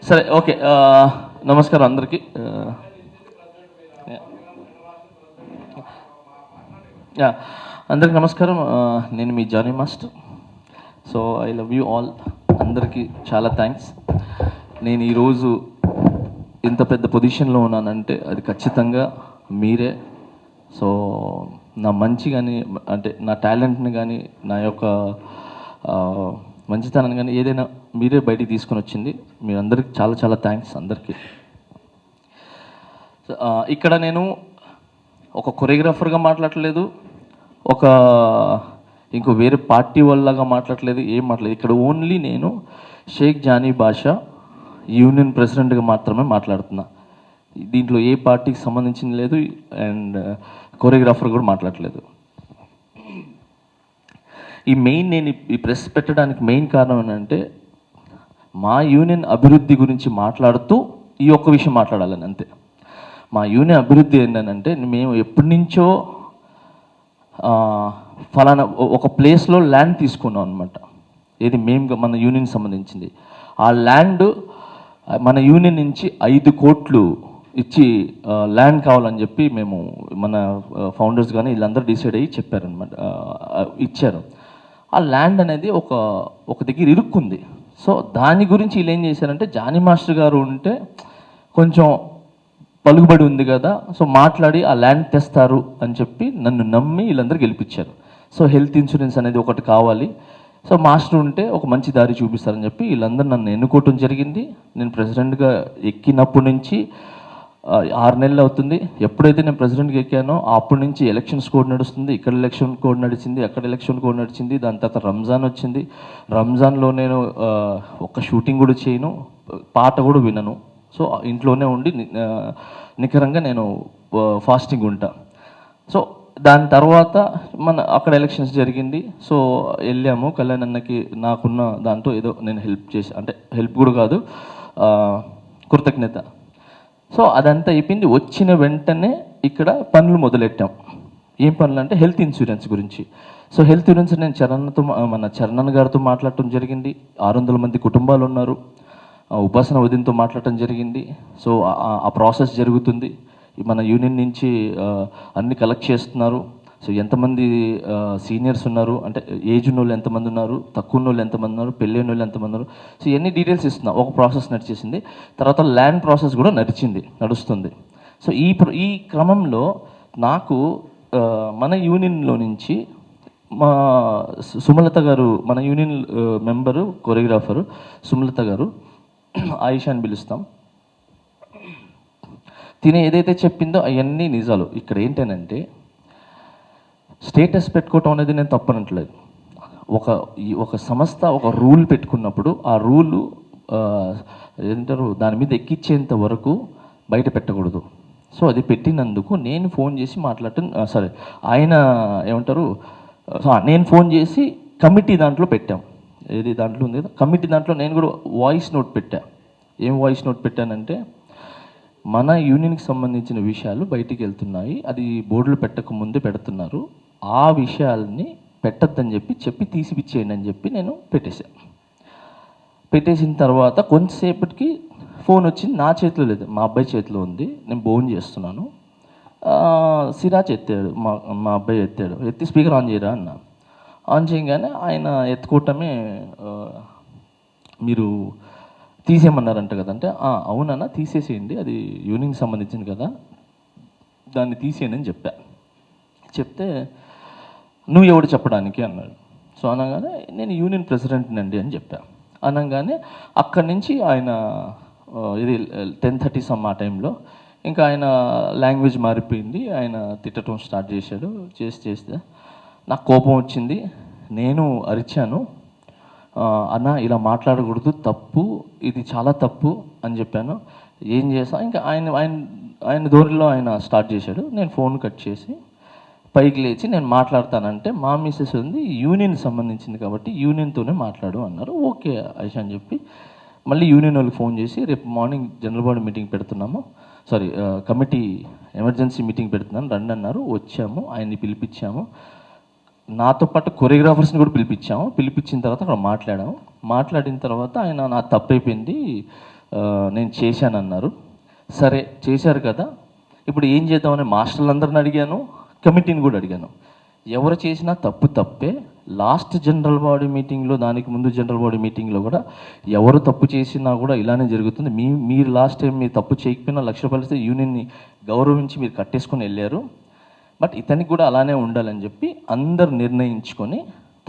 సరే ఓకే. నమస్కారం అందరికీ. అందరికి నమస్కారం. నేను మీ Jani master. So I love you all. అందరికీ చాలా థ్యాంక్స్. నేను ఈరోజు ఇంత పెద్ద పొజిషన్లో ఉన్నానంటే అది ఖచ్చితంగా మీరే. సో నా మంచి కానీ, అంటే నా టాలెంట్ని కానీ, నా యొక్క మంచితనాన్ని కానీ ఏదైనా మీరే బయటికి తీసుకొని వచ్చింది. మీరందరికీ చాలా చాలా థ్యాంక్స్ అందరికీ. ఇక్కడ నేను ఒక కొరియోగ్రాఫర్గా మాట్లాడలేదు, ఒక ఇంకో వేరే పార్టీ వాళ్ళగా మాట్లాడలేదు, ఏం మాట్లాడలేదు. ఇక్కడ ఓన్లీ నేను షేక్ జానీ బాషా యూనియన్ ప్రెసిడెంట్గా మాత్రమే మాట్లాడుతున్నా. దీంట్లో ఏ పార్టీకి సంబంధించింది లేదు, అండ్ కొరియోగ్రాఫర్ కూడా మాట్లాడలేదు. నేను ఈ ప్రెస్ పెట్టడానికి మెయిన్ కారణం ఏంటంటే, మా యూనియన్ అభివృద్ధి గురించి మాట్లాడుతూ ఈ ఒక్క విషయం మాట్లాడాలని అంతే. మా యూనియన్ అభివృద్ధి ఏంటంటే, మేము ఎప్పటి నుంచో ఫలానా ఒక ప్లేస్లో ల్యాండ్ తీసుకున్నాం అనమాట. ఏది మేము మన యూనియన్ సంబంధించింది. ఆ ల్యాండ్ మన యూనియన్ నుంచి 5 కోట్లు ఇచ్చి ల్యాండ్ కావాలని చెప్పి మేము మన ఫౌండర్స్ కానీ వీళ్ళందరూ డిసైడ్ అయ్యి చెప్పారనమాట, ఇచ్చారు. ఆ ల్యాండ్ అనేది ఒక దగ్గర ఇరుక్కుంది. సో దాని గురించి వీళ్ళు ఏం చేశారంటే, జానీ మాస్టర్ గారు ఉంటే కొంచెం పలుకుబడి ఉంది కదా, సో మాట్లాడి ఆ ల్యాండ్ తెస్తారు అని చెప్పి నన్ను నమ్మి వీళ్ళందరూ గెలిపించారు. సో హెల్త్ ఇన్సూరెన్స్ అనేది ఒకటి కావాలి, సో మాస్టర్ ఉంటే ఒక మంచి దారి చూపిస్తారని చెప్పి వీళ్ళందరూ నన్ను ఎన్నుకోవటం జరిగింది. నేను ప్రెసిడెంట్గా ఎక్కినప్పటి నుంచి 6 నెలలు అవుతుంది. ఎప్పుడైతే నేను ప్రెసిడెంట్గా ఎక్కానో అప్పటి నుంచి ఎలక్షన్స్ కోడ్ నడుస్తుంది. ఇక్కడ ఎలక్షన్ కోడ్ నడిచింది, అక్కడ ఎలక్షన్ కోడ్ నడిచింది. దాని తర్వాత రంజాన్ వచ్చింది. రంజాన్లో నేను ఒక షూటింగ్ కూడా చేయను, పాట కూడా వినను. సో ఇంట్లోనే ఉండి నికరంగా నేను ఫాస్టింగ్ ఉంటా. సో దాని తర్వాత అక్కడ ఎలక్షన్స్ జరిగింది. సో వెళ్ళాము కళ్యాణ్ అన్నకి. నాకున్న దాంట్లో ఏదో నేను హెల్ప్ చేసి, అంటే హెల్ప్ కూడా కాదు, కృతజ్ఞత. సో అదంతా అయిపోయింది. వచ్చిన వెంటనే ఇక్కడ పనులు మొదలెట్టాం. ఏం పనులు అంటే హెల్త్ ఇన్సూరెన్స్ గురించి. సో హెల్త్ ఇన్సూరెన్స్ నేను మన చరణ్ గారితో మాట్లాడటం జరిగింది. 600 మంది కుటుంబాలు ఉన్నారు. ఉపాసన వదినతో మాట్లాడటం జరిగింది. సో ఆ ప్రాసెస్ జరుగుతుంది. మన యూనియన్ నుంచి అన్ని కలెక్ట్ చేస్తున్నారు. సో ఎంతమంది సీనియర్స్ ఉన్నారు, అంటే ఏజ్ ఉన్న వాళ్ళు ఎంతమంది ఉన్నారు, తక్కువ ఉన్న వాళ్ళు ఎంతమంది ఉన్నారు, పెళ్ళైన వాళ్ళు ఎంతమంది ఉన్నారు, సో ఇవన్నీ డీటెయిల్స్ ఇస్తున్నాం. ఒక ప్రాసెస్ నడిచేసింది. తర్వాత ల్యాండ్ ప్రాసెస్ కూడా నడుస్తుంది. సో ఈ క్రమంలో నాకు మన యూనియన్లో నుంచి మా సుమలత గారు, మన యూనియన్ మెంబరు కొరియోగ్రాఫరు సుమలత గారు, ఆయిషా అని పిలుస్తాం, తినే ఏదైతే చెప్పిందో అవన్నీ నిజాలు. ఇక్కడ ఏంటనంటే, స్టేటస్ పెట్టుకోవటం అనేది నేను తప్పనట్లేదు. ఒక సంస్థ ఒక రూల్ పెట్టుకున్నప్పుడు ఆ రూలు ఏంటారు, దాని మీద ఎక్కించేంత వరకు బయట పెట్టకూడదు. సో అది పెట్టినందుకు నేను ఫోన్ చేసి మాట్లాడటం, సరే ఆయన ఏమంటారు, నేను ఫోన్ చేసి కమిటీ దాంట్లో పెట్టాం. ఏది దాంట్లో ఉంది కదా కమిటీ, దాంట్లో నేను కూడా వాయిస్ నోట్ పెట్టా. ఏం వాయిస్ నోట్ పెట్టానంటే, మన యూనియన్కి సంబంధించిన విషయాలు బయటికి వెళ్తున్నాయి, అది బోర్డులు పెట్టక ముందే పెడుతున్నారు, ఆ విషయాల్ని పెట్టద్దని చెప్పి తీసిపిచ్చేయండి అని చెప్పి నేను పెట్టేసిన తర్వాత కొంతసేపటికి ఫోన్ వచ్చింది. నా చేతిలో లేదు, మా అబ్బాయి చేతిలో ఉంది. నేను ఫోన్ చేస్తున్నాను. సిరాజ్ ఎత్తాడు, మా అబ్బాయి ఎత్తి స్పీకర్ ఆన్ చేయరా అన్న. ఆన్ చేయగానే ఆయన ఎత్తుకోవటమే, మీరు తీసేయమన్నారంట కదంటే, అవునన్నా తీసేసేయండి, అది యూనియన్కి సంబంధించింది కదా, దాన్ని తీసేయండి అని చెప్తే, నువ్వు ఎవడు చెప్పడానికి అన్నాడు. సో అనగానే నేను యూనియన్ ప్రెసిడెంట్ని అండి అని అనగానే అక్కడి నుంచి ఆయన ఇది 10:30 సమ్ ఆ టైంలో ఇంకా ఆయన లాంగ్వేజ్ మారిపోయింది. ఆయన తిట్టడం స్టార్ట్ చేశాడు. చేస్తే నాకు కోపం వచ్చింది. నేను అరిచాను, అన్న ఇలా మాట్లాడకూడదు, తప్పు, ఇది చాలా తప్పు అని చెప్పాను. ఏం చేసా, ఇంకా ఆయన ధోరణిలో ఆయన స్టార్ట్ చేశాడు. నేను ఫోన్ కట్ చేసి పైకి లేచి నేను మాట్లాడతానంటే, మా మిస్సెస్ ఉంది, యూనియన్ సంబంధించింది కాబట్టి యూనియన్తోనే మాట్లాడు అన్నారు. ఓకే ఐషా అని చెప్పి మళ్ళీ యూనియన్ వాళ్ళకి ఫోన్ చేసి, రేపు మార్నింగ్ జనరల్ బాడీ మీటింగ్ పెడుతున్నాము, కమిటీ ఎమర్జెన్సీ మీటింగ్ పెడుతున్నాను రండి అన్నారు. వచ్చాము, ఆయన్ని పిలిపించాము. నాతో పాటు కొరియోగ్రాఫర్స్ని కూడా పిలిపించాము. పిలిపించిన తర్వాత అక్కడ మాట్లాడాము. మాట్లాడిన తర్వాత ఆయన నా తప్పైపోయింది, నేను చేశానన్నారు. సరే చేశారు కదా, ఇప్పుడు ఏం చేద్దామని మాస్టర్లందరిని అడిగాను, కమిటీని కూడా అడిగాను. ఎవరు చేసినా తప్పు తప్పే. లాస్ట్ జనరల్ బాడీ మీటింగ్లో, దానికి ముందు జనరల్ బాడీ మీటింగ్లో కూడా ఎవరు తప్పు చేసినా కూడా ఇలానే జరుగుతుంది. మీరు లాస్ట్ టైం మీరు తప్పు చేయకపోయినా 1,00,000 రూపాయలు ఇస్తే యూనియన్ని గౌరవించి మీరు కట్టేసుకొని వెళ్ళారు. బట్ ఇతనికి కూడా అలానే ఉండాలని చెప్పి అందరు నిర్ణయించుకొని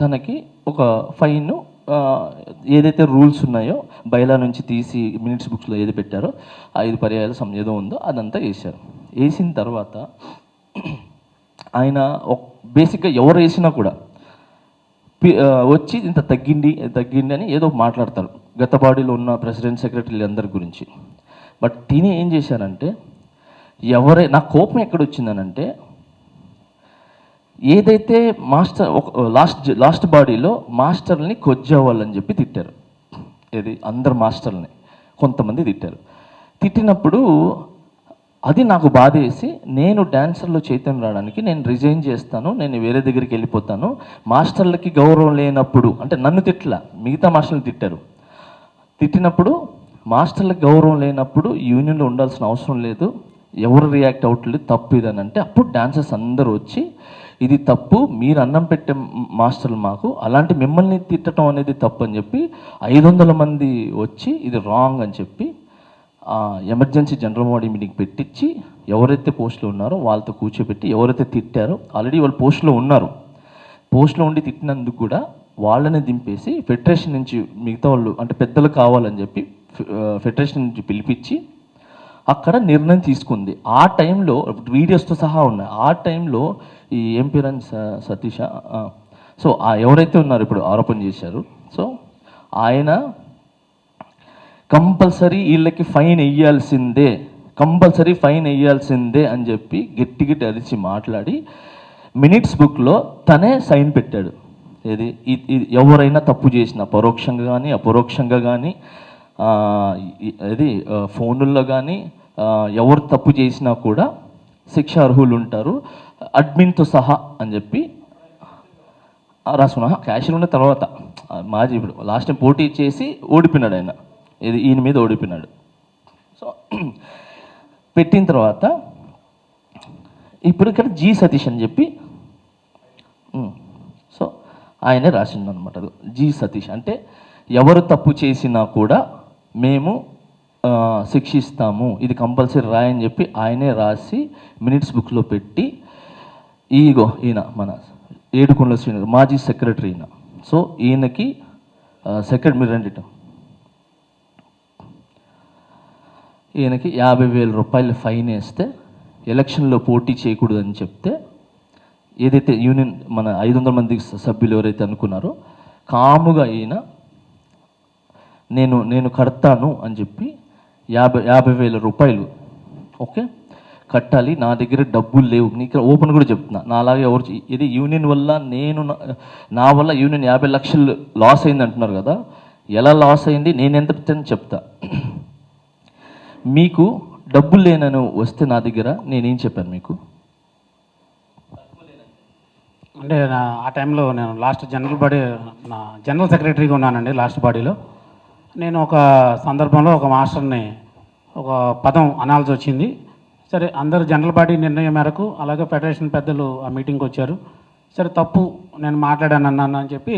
తనకి ఒక ఫైన్, ఏదైతే రూల్స్ ఉన్నాయో బైలా నుంచి తీసి మినిట్స్ బుక్స్లో ఏది పెట్టారో 5 పర్యాయాలు ఏదో ఉందో అదంతా వేశారు. వేసిన తర్వాత ఆయన బేసిక్గా ఎవరు వేసినా కూడా వచ్చి ఇంత తగ్గింది అని ఏదో మాట్లాడతారు గత బాడీలో ఉన్న ప్రెసిడెంట్, సెక్రటరీలు అందరి గురించి. బట్ తిని ఏం చేశారంటే, నాకు కోపం ఎక్కడొచ్చిందనంటే, ఏదైతే మాస్టర్ లాస్ట్ బాడీలో మాస్టర్ని కొజ్జావాలని చెప్పి తిట్టారు. ఏది అందరు మాస్టర్ని కొంతమంది తిట్టారు. తిట్టినప్పుడు అది నాకు బాధేసి, నేను డాన్సర్లో చైతన్యం రావడానికి నేను రిజైన్ చేస్తాను, నేను వేరే దగ్గరికి వెళ్ళిపోతాను. మాస్టర్లకి గౌరవం లేనప్పుడు, అంటే నన్ను తిట్టలా, మిగతా మాస్టర్లు తిట్టారు. తిట్టినప్పుడు మాస్టర్లకు గౌరవం లేనప్పుడు యూనియన్లో ఉండాల్సిన అవసరం లేదు, ఎవరు రియాక్ట్ అవ్వట్లేదు, తప్పు ఇదని అంటే అప్పుడు డాన్సర్స్ అందరూ వచ్చి ఇది తప్పు, మీరు అన్నం పెట్టే మాస్టర్లు మాకు, అలాంటి మిమ్మల్ని తిట్టడం అనేది తప్పు అని చెప్పి 500 మంది వచ్చి ఇది రాంగ్ అని చెప్పి ఎమర్జెన్సీ జనరల్ బాడీ మీటింగ్ పెట్టించి ఎవరైతే పోస్టులో ఉన్నారో వాళ్ళతో కూర్చోబెట్టి, ఎవరైతే తిట్టారో ఆల్రెడీ వాళ్ళు పోస్టులో ఉన్నారు, పోస్టులో ఉండి తిట్టినందుకు కూడా వాళ్ళని దింపేసి ఫెడరేషన్ నుంచి మిగతా వాళ్ళు అంటే పెద్దలు కావాలని చెప్పి ఫెడరేషన్ నుంచి పిలిపించి అక్కడ నిర్ణయం తీసుకుంది. ఆ టైంలో వీడియోస్తో సహా ఉన్నాయి. ఆ టైంలో ఈ ఏం పేరని సతీష, సో ఎవరైతే ఉన్నారో ఇప్పుడు ఆరోపణ చేశారు, సో ఆయన కంపల్సరీ వీళ్ళకి ఫైన్ వేయాల్సిందే, కంపల్సరీ ఫైన్ వేయాల్సిందే అని చెప్పి గట్టి అరిచి మాట్లాడి మినిట్స్ బుక్లో తనే సైన్ పెట్టాడు. ఇది ఎవరైనా తప్పు చేసినా పరోక్షంగా కానీ అపరోక్షంగా కానీ, ఇది ఫోనుల్లో కానీ ఎవరు తప్పు చేసినా కూడా శిక్ష అర్హులు ఉంటారు, అడ్మిన్తో సహా అని చెప్పి రాసుకున్నా. క్యాషియర్ ఉన్న తర్వాత మాజీ ఇప్పుడు లాస్ట్ టైం పోటీ చేసి ఓడిపోయినాడు ఆయన, ఇది ఈయన మీద ఓడిపోయినాడు. సో పెట్టిన తర్వాత ఇప్పుడు ఇక్కడ జి సతీష్ అని చెప్పి, సో ఆయనే రాసిండు అనమాట. జి సతీష్ అంటే ఎవరు తప్పు చేసినా కూడా మేము శిక్షిస్తాము, ఇది కంపల్సరీ రాయని చెప్పి ఆయనే రాసి మినిట్స్ బుక్లో పెట్టి, ఈయన మన ఏడుకొండల శ్రీనివాస్ మాజీ సెక్రటరీ ఈయన. సో ఈయనకి సెక్రటరీ మీరు రండి, ఈయనకి 50,000 రూపాయలు ఫైన్ వేస్తే ఎలక్షన్లో పోటీ చేయకూడదని చెప్తే, ఏదైతే యూనియన్ మన 500 మంది సభ్యులు ఎవరైతే అనుకున్నారో కాముగా ఈయన నేను కడతాను అని చెప్పి 50,000 రూపాయలు ఓకే కట్టాలి, నా దగ్గర డబ్బులు లేవు, నీకు ఓపెన్ కూడా చెప్తున్నా, నాలాగే ఎవరు ఇది యూనియన్ వల్ల నా వల్ల యూనియన్ 50 లక్షలు లాస్ అయింది అంటున్నారు కదా, ఎలా లాస్ అయింది నేను ఎంత పెట్టాను చెప్తా. మీకు డబ్బులు లేనని వస్తే నా దగ్గర నేనేం చెప్పాను మీకు అంటే ఆ టైంలో నేను లాస్ట్ జనరల్ బాడీ నా జనరల్ సెక్రటరీగా ఉన్నానండి. లాస్ట్ బాడీలో నేను ఒక సందర్భంలో ఒక మాస్టర్ని ఒక పదం అనాల్సి వచ్చింది. సరే అందరు జనరల్ బాడీ నిర్ణయం మేరకు అలాగే ఫెడరేషన్ పెద్దలు ఆ మీటింగ్కి వచ్చారు. సరే తప్పు నేను మాట్లాడాను అన్నాను అని చెప్పి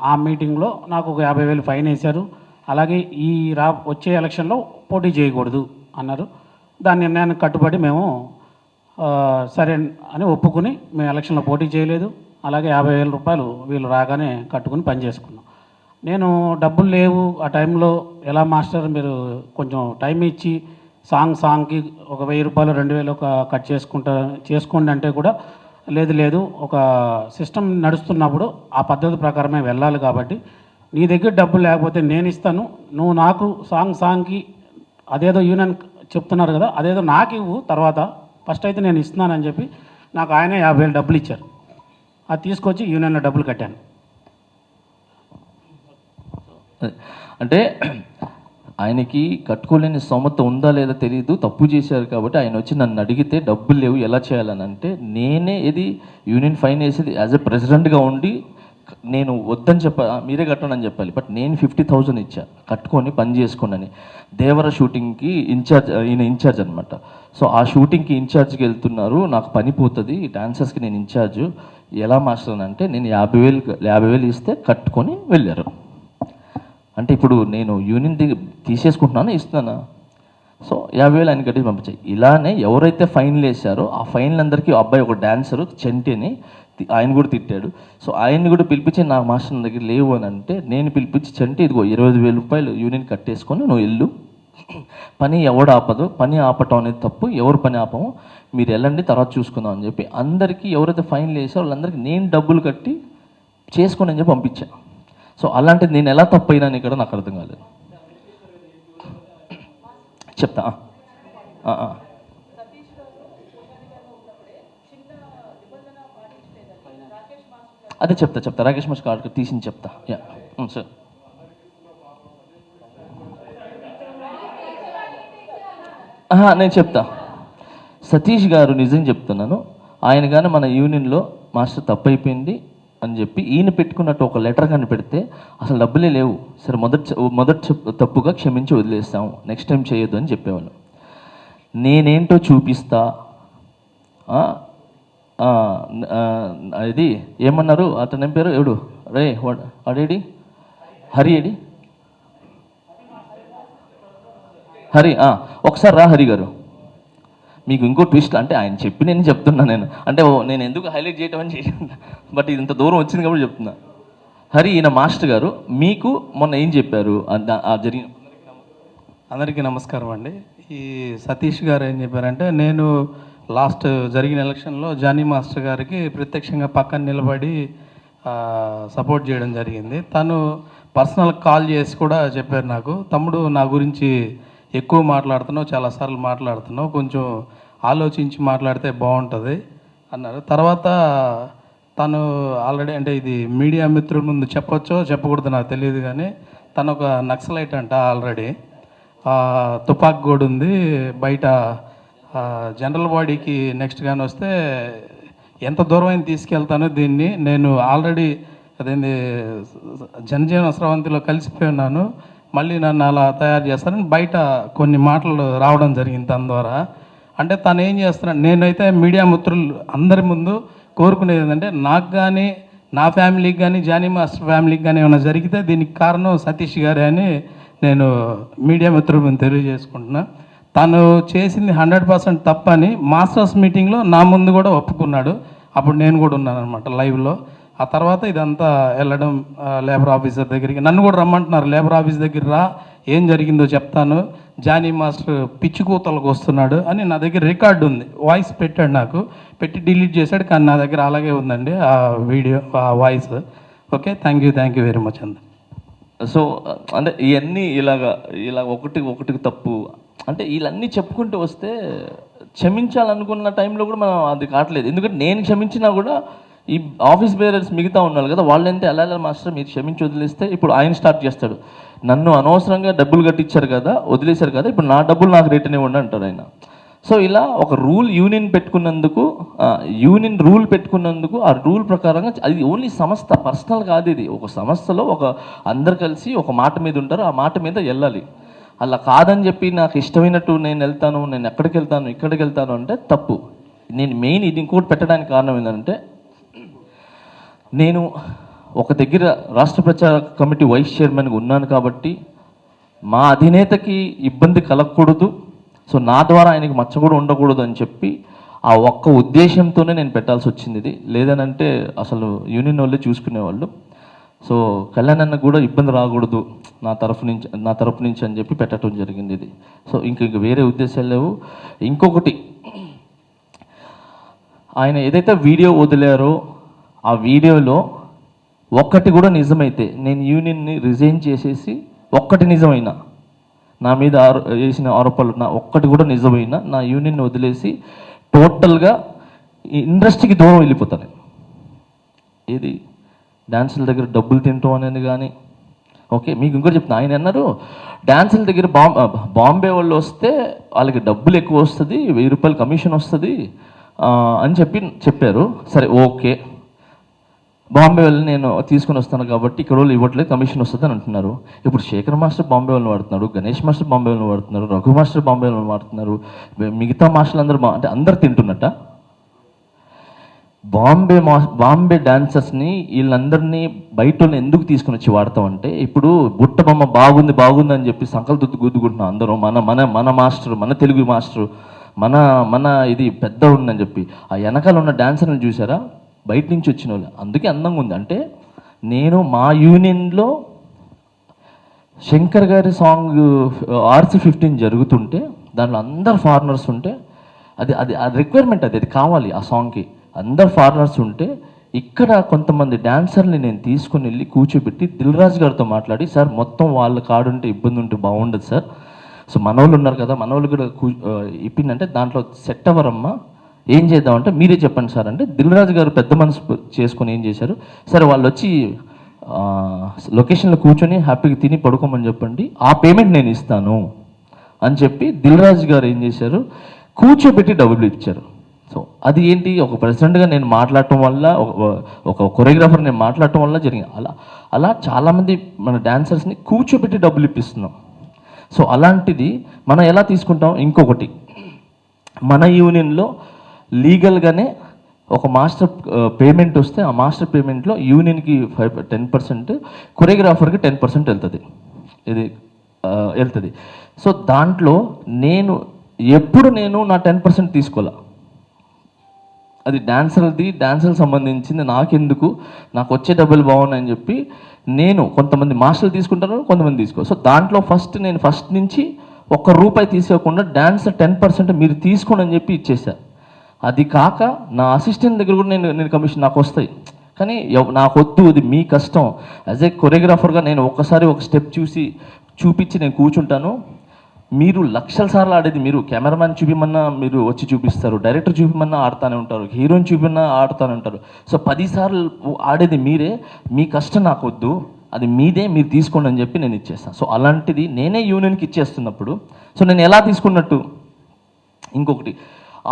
ఆ మీటింగ్లో నాకు ఒక 50,000 ఫైన్ వేశారు. అలాగే వచ్చే ఎలక్షన్లో పోటీ చేయకూడదు అన్నారు. దాని నిర్ణయానికి కట్టుబడి మేము సరే అని ఒప్పుకుని మేము ఎలక్షన్లో పోటీ చేయలేదు. అలాగే 50,000 రూపాయలు వీళ్ళు రాగానే కట్టుకుని పని చేసుకున్నాం. నేను డబ్బులు లేవు ఆ టైంలో, ఎలా మాస్టర్ మీరు కొంచెం టైం ఇచ్చి సాంగ్కి ఒక 1,000 రూపాయలు 2,000 కట్ చేసుకోండి అంటే కూడా లేదు ఒక సిస్టమ్ నడుస్తున్నప్పుడు ఆ పద్ధతి ప్రకారమే వెళ్ళాలి, కాబట్టి నీ దగ్గర డబ్బులు లేకపోతే నేను ఇస్తాను, నువ్వు నాకు సాంగ్కి అదేదో యూనియన్ చెప్తున్నారు కదా అదేదో నాకు ఇవ్వు, తర్వాత ఫస్ట్ అయితే నేను ఇస్తున్నానని చెప్పి నాకు ఆయనే 50,000 డబ్బులు ఇచ్చారు. అది తీసుకొచ్చి యూనియన్లో డబ్బులు కట్టాను. అంటే ఆయనకి కట్టుకోలేని స్తోమత ఉందా లేదా తెలియదు, తప్పు చేశారు కాబట్టి ఆయన వచ్చి నన్ను అడిగితే డబ్బులు లేవు ఎలా చేయాలని అంటే, నేనే ఇది యూనియన్ ఫైన్ వేసేది యాజ్ ఎ ప్రెసిడెంట్గా ఉండి నేను వద్దని మీరే కట్టండి అని చెప్పాలి, బట్ నేను 50,000 ఇచ్చా, కట్టుకొని పని చేసుకోండి. దేవర షూటింగ్కి ఈయన ఇన్ఛార్జ్ అనమాట. సో ఆ షూటింగ్కి ఇన్ఛార్జ్కి వెళ్తున్నారు, నాకు పని పోతుంది, డాన్సర్స్కి నేను ఇన్ఛార్జ్, ఎలా మాస్టర్ అంటే నేను 50,000 ఇస్తే కట్టుకొని వెళ్ళారు. అంటే ఇప్పుడు నేను యూనియన్ తీసేసుకుంటున్నాను, ఇస్తున్నానా? సో 50,000 ఆయన కట్టి పంపించాయి. ఇలానే ఎవరైతే ఫైన్లు వేశారో ఆ ఫైన్లు అందరికీ అబ్బాయి ఒక డాన్సరు చెంటి అని ఆయన కూడా తిట్టాడు. సో ఆయన్ని కూడా పిలిపించి నా మాస్టర్ నా దగ్గర లేవు అని అంటే నేను పిలిపించి చంటి ఇదిగో 25,000 రూపాయలు యూనియన్ కట్టేసుకొని నువ్వు వెళ్ళు, పని ఎవడు ఆపదు, పని ఆపటం అనేది తప్పు, ఎవరు పని ఆపము, మీరు వెళ్ళండి తర్వాత చూసుకుందాం అని చెప్పి అందరికీ ఎవరైతే ఫైన్లు వేసారో వాళ్ళందరికీ నేను డబ్బులు కట్టి చేసుకొని అని చెప్పి పంపించాను. సో అలాంటిది నేను ఎలా తప్పు అయినాను ఇక్కడ నాకు అర్థం కాలేదు. చెప్తా అదే చెప్తా రాకేష్ మాస్టర్ కార్డు తీసింది చెప్తా. Yeah sir. నేను చెప్తా. సతీష్ గారు నిజం చెప్తున్నాను, ఆయన కానీ మన యూనియన్లో మాస్టర్ తప్పైపోయింది అని చెప్పి ఈయన పెట్టుకున్నట్టు ఒక లెటర్ కానీ పెడితే అసలు డబ్బులే లేవు, సరే మొదటి తప్పుగా క్షమించి వదిలేస్తాము, నెక్స్ట్ టైం చేయొద్దు అని చెప్పేవాళ్ళు. నేనేంటో చూపిస్తా, ఇది ఏమన్నారు అతని పేరు ఎవడు రే అడేడి హరి ఏడి హరి, ఒకసారి రా హరి గారు, మీకు ఇంకో ట్విస్ట్ అంటే ఆయన చెప్పి నేను చెప్తున్నా, అంటే నేను ఎందుకు హైలైట్ చేయటం అని చేసాను, బట్ ఇది ఇంత దూరం వచ్చింది కాబట్టి చెప్తున్నా. హరి ఈయన మాస్టర్ గారు మీకు మొన్న ఏం చెప్పారు జరిగిన? అందరికీ నమస్కారం అండి. ఈ సతీష్ గారు ఏం చెప్పారంటే, నేను లాస్ట్ జరిగిన ఎలక్షన్లో జానీ మాస్టర్ గారికి ప్రత్యక్షంగా పక్కన నిలబడి సపోర్ట్ చేయడం జరిగింది. తను పర్సనల్ కాల్ చేసి కూడా చెప్పారు నాకు, తమ్ముడు నా గురించి ఎక్కువ మాట్లాడుతున్నావు, చాలాసార్లు మాట్లాడుతున్నావు, కొంచెం ఆలోచించి మాట్లాడితే బాగుంటుంది అన్నారు. తర్వాత తను ఆల్రెడీ అంటే ఇది మీడియా మిత్రుల ముందు చెప్పొచ్చో చెప్పకూడదు నాకు తెలియదు, కానీ తను ఒక నక్సలైట్ అంట, ఆల్రెడీ తుపాక్ గోడు ఉంది బయట, జనరల్ బాడీకి నెక్స్ట్ కానీ వస్తే ఎంత దూరమైన తీసుకెళ్తానో దీన్ని, నేను ఆల్రెడీ అదేంది జనజీవన స్రవంతిలో కలిసిపోయి ఉన్నాను, మళ్ళీ నన్ను అలా తయారు చేస్తారని బయట కొన్ని మాటలు రావడం జరిగింది తన ద్వారా. అంటే తను ఏం చేస్తున్నాడు, నేనైతే మీడియా మిత్రులు అందరి ముందు కోరుకునేది ఏంటంటే, నాకు కానీ నా ఫ్యామిలీకి కానీ జానీ మాస్టర్ ఫ్యామిలీకి కానీ ఏమైనా జరిగితే దీనికి కారణం సతీష్ గారే అని నేను మీడియా మిత్రుల ముందు తెలియజేసుకుంటున్నా. తను చేసింది 100% తప్పని మాస్టర్స్ మీటింగ్లో నా ముందు కూడా ఒప్పుకున్నాడు, అప్పుడు నేను కూడా ఉన్నాను అనమాట లైవ్లో. ఆ తర్వాత ఇదంతా వెళ్ళడం లేబర్ ఆఫీసర్ దగ్గరికి, నన్ను కూడా రమ్మంటున్నారు లేబర్ ఆఫీస్ దగ్గర రా, ఏం జరిగిందో చెప్తాను, జానీ మాస్టర్ పిచ్చి కూతలకు వస్తున్నాడు అని నా దగ్గర రికార్డు ఉంది, వాయిస్ పెట్టాడు, నాకు పెట్టి డిలీట్ చేశాడు, కానీ నా దగ్గర అలాగే ఉందండి ఆ వీడియో, ఆ voice. Okay, thank you very much అండి. సో అంటే ఇవన్నీ ఇలా ఒకటికి తప్పు అంటే వీళ్ళన్నీ చెప్పుకుంటూ వస్తే క్షమించాలనుకున్న టైంలో కూడా మనం అది కావట్లేదు. ఎందుకంటే నేను క్షమించినా కూడా ఈ ఆఫీస్ బేరర్స్ మిగతా ఉన్నారు కదా, వాళ్ళంటే ఎలా మాస్టర్ మీరు క్షమించి వదిలేస్తే ఇప్పుడు ఆయన స్టార్ట్ చేస్తాడు, నన్ను అనవసరంగా డబ్బులు కట్టించారు కదా, వదిలేశారు కదా, ఇప్పుడు నా డబ్బులు నాకు రిటర్న్ ఇవ్వండి అంటారు ఆయన. సో ఇలా ఒక యూనియన్ రూల్ పెట్టుకున్నందుకు ఆ రూల్ ప్రకారంగా అది ఓన్లీ సంస్థ పర్సనల్ కాదు, ఇది ఒక సంస్థలో అందరు కలిసి ఒక మాట మీద ఉంటారు, ఆ మాట మీద వెళ్ళాలి. అలా కాదని చెప్పి నాకు ఇష్టమైనట్టు నేను వెళ్తాను, నేను ఇక్కడికి వెళ్తాను అంటే తప్పు. నేను మెయిన్ ఇది ఇంకోటి పెట్టడానికి కారణం ఏంటంటే, నేను ఒక దగ్గర రాష్ట్ర ప్రచార కమిటీ వైస్ చైర్మన్గా ఉన్నాను కాబట్టి మా అధినేతకి ఇబ్బంది కలగకూడదు, సో నా ద్వారా ఆయనకి మచ్చ కూడా ఉండకూడదు అని చెప్పి ఆ ఒక్క ఉద్దేశంతోనే నేను పెట్టాల్సి వచ్చింది ఇది. లేదనంటే అసలు యూనియన్ వాళ్ళే చూసుకునేవాళ్ళు. సో కళ్యాణ్ అన్న కూడా ఇబ్బంది రాకూడదు నా తరఫు నుంచి అని చెప్పి పెట్టడం జరిగింది ఇది. సో ఇంక వేరే ఉద్దేశాలు లేవు. ఇంకొకటి, ఆయన ఏదైతే వీడియో వదిలారో ఆ వీడియోలో ఒక్కటి కూడా నిజమైతే, నేను యూనియన్ని రిజైన్ చేసేసి ఒక్కటి నిజమైనా, నా మీద వేసిన ఆరోపణలు ఒక్కటి కూడా నిజమైనా, నా యూనియన్ని వదిలేసి టోటల్గా ఇండస్ట్రీకి దూరం వెళ్ళిపోతాను. ఏది డాన్సుల దగ్గర డబ్బులు తింటాం అనేది కానీ, ఓకే మీకు ఇంకోటి చెప్తున్నా, ఆయన అన్నారు డాన్సుల దగ్గర బాంబే వాళ్ళు వస్తే వాళ్ళకి డబ్బులు ఎక్కువ వస్తుంది, 1000 రూపాయలు కమిషన్ వస్తుంది అని చెప్పారు. సరే ఓకే, బాంబే వెళ్ళి నేను తీసుకుని వస్తాను కాబట్టి ఇక్కడ వాళ్ళు ఇవ్వట్లేదు, కమిషన్ వస్తుంది అని అంటున్నారు. ఇప్పుడు శేఖర్ మాస్టర్ బాంబే వాళ్ళని వాడుతున్నారు, గణేష్ మాస్టర్ బాంబే వాళ్ళని వాడుతున్నారు, రఘు మాస్టర్ బాంబే వాళ్ళని వాడుతున్నారు, మిగతా మాస్టర్లు అందరూ అంటే అందరు తింటున్నట్ట. బాంబే డాన్సర్స్ని వీళ్ళందరినీ బయట వాళ్ళని ఎందుకు తీసుకుని వచ్చి వాడతామంటే, ఇప్పుడు బుట్ట బొమ్మ బాగుంది బాగుంది అని చెప్పి సంకల్తో గుద్దుకుంటున్నాం అందరూ. మన మన మన మాస్టర్, మన తెలుగు మాస్టర్, మన మన ఇది పెద్ద ఉందని చెప్పి ఆ వెనకాల ఉన్న డాన్సర్ని చూసారా, బయట నుంచి వచ్చిన వాళ్ళు, అందుకే అందంగా ఉంది. అంటే నేను మా యూనియన్లో శంకర్ గారి సాంగ్ RC15 జరుగుతుంటే దాంట్లో అందరు ఫారినర్స్ ఉంటే అది అది ఆ రిక్వైర్మెంట్, అది కావాలి ఆ సాంగ్కి, అందరు ఫారినర్స్ ఉంటే ఇక్కడ కొంతమంది డాన్సర్ని నేను తీసుకుని వెళ్ళి కూర్చోబెట్టి దిల్ రాజు గారితో మాట్లాడి, సార్ మొత్తం వాళ్ళ కాడుంటే ఇబ్బంది ఉంటే బాగుండదు సార్, సో మనోళ్ళు ఉన్నారు కదా మనోళ్ళు కూడా ఇప్పిందంటే దాంట్లో సెట్ అవ్వరమ్మా, ఏం చేద్దామంటే మీరే చెప్పండి సార్ అంటే దిల్ రాజు గారు పెద్ద మనసు చేసుకొని ఏం చేశారు, సరే వాళ్ళు వచ్చి లొకేషన్లో కూర్చొని హ్యాపీగా తిని పడుకోమని చెప్పండి, ఆ పేమెంట్ నేను ఇస్తాను అని చెప్పి దిల్ రాజు గారు ఏం చేశారు, కూర్చోబెట్టి డబ్బులు ఇచ్చారు. సో అది ఏంటి, ఒక ప్రెసిడెంట్గా నేను మాట్లాడటం వల్ల, ఒక కొరియోగ్రాఫర్ నేను మాట్లాడటం వల్ల జరిగింది. అలా చాలామంది మన డాన్సర్స్ని కూర్చోబెట్టి డబ్బులు ఇప్పిస్తున్నాం. సో అలాంటిది మనం ఎలా తీసుకుంటాం. ఇంకొకటి, మన యూనియన్లో లీగల్గానే ఒక మాస్టర్ పేమెంట్ వస్తే ఆ మాస్టర్ పేమెంట్లో యూనియన్కి 10%, కొరియోగ్రాఫర్కి 10% వెళ్తుంది, ఇది వెళ్తుంది. సో దాంట్లో నేను నా 10% తీసుకోలే, అది డాన్సర్కి సంబంధించింది, నాకెందుకు, నాకు వచ్చే డబ్బులు బాగున్నాయని చెప్పి నేను కొంతమంది మాస్టర్లు తీసుకుంటాను, కొంతమంది తీసుకో. సో దాంట్లో నేను ఫస్ట్ నుంచి ₹1 తీసుకోకుండా డాన్సర్ 10% మీరు తీసుకోండి అని చెప్పి ఇచ్చేసా. అది కాక నా అసిస్టెంట్ దగ్గర కూడా నేను కమిషన్ నాకు వస్తాయి, కానీ నాకు వద్దు, ఇది మీ కష్టం. యాజ్ ఏ కొరియోగ్రాఫర్గా నేను ఒక్కసారి ఒక స్టెప్ చూపించి నేను కూర్చుంటాను. మీరు లక్షల సార్లు ఆడేది మీరు, కెమెరామ్యాన్ చూపిమన్నా మీరు వచ్చి చూపిస్తారు, డైరెక్టర్ చూపిమన్నా ఆడుతూనే ఉంటారు, హీరోయిన్ చూపిమన్నా ఆడుతూనే ఉంటారు. సో 10 సార్లు ఆడేది మీరే, మీ కష్టం నాకు వద్దు, అది మీదే, మీరు తీసుకోండి అని చెప్పి నేను ఇచ్చేస్తాను. సో అలాంటిది నేనే యూనియన్కి ఇచ్చేస్తున్నప్పుడు సో నేను ఎలా తీసుకున్నట్టు. ఇంకొకటి,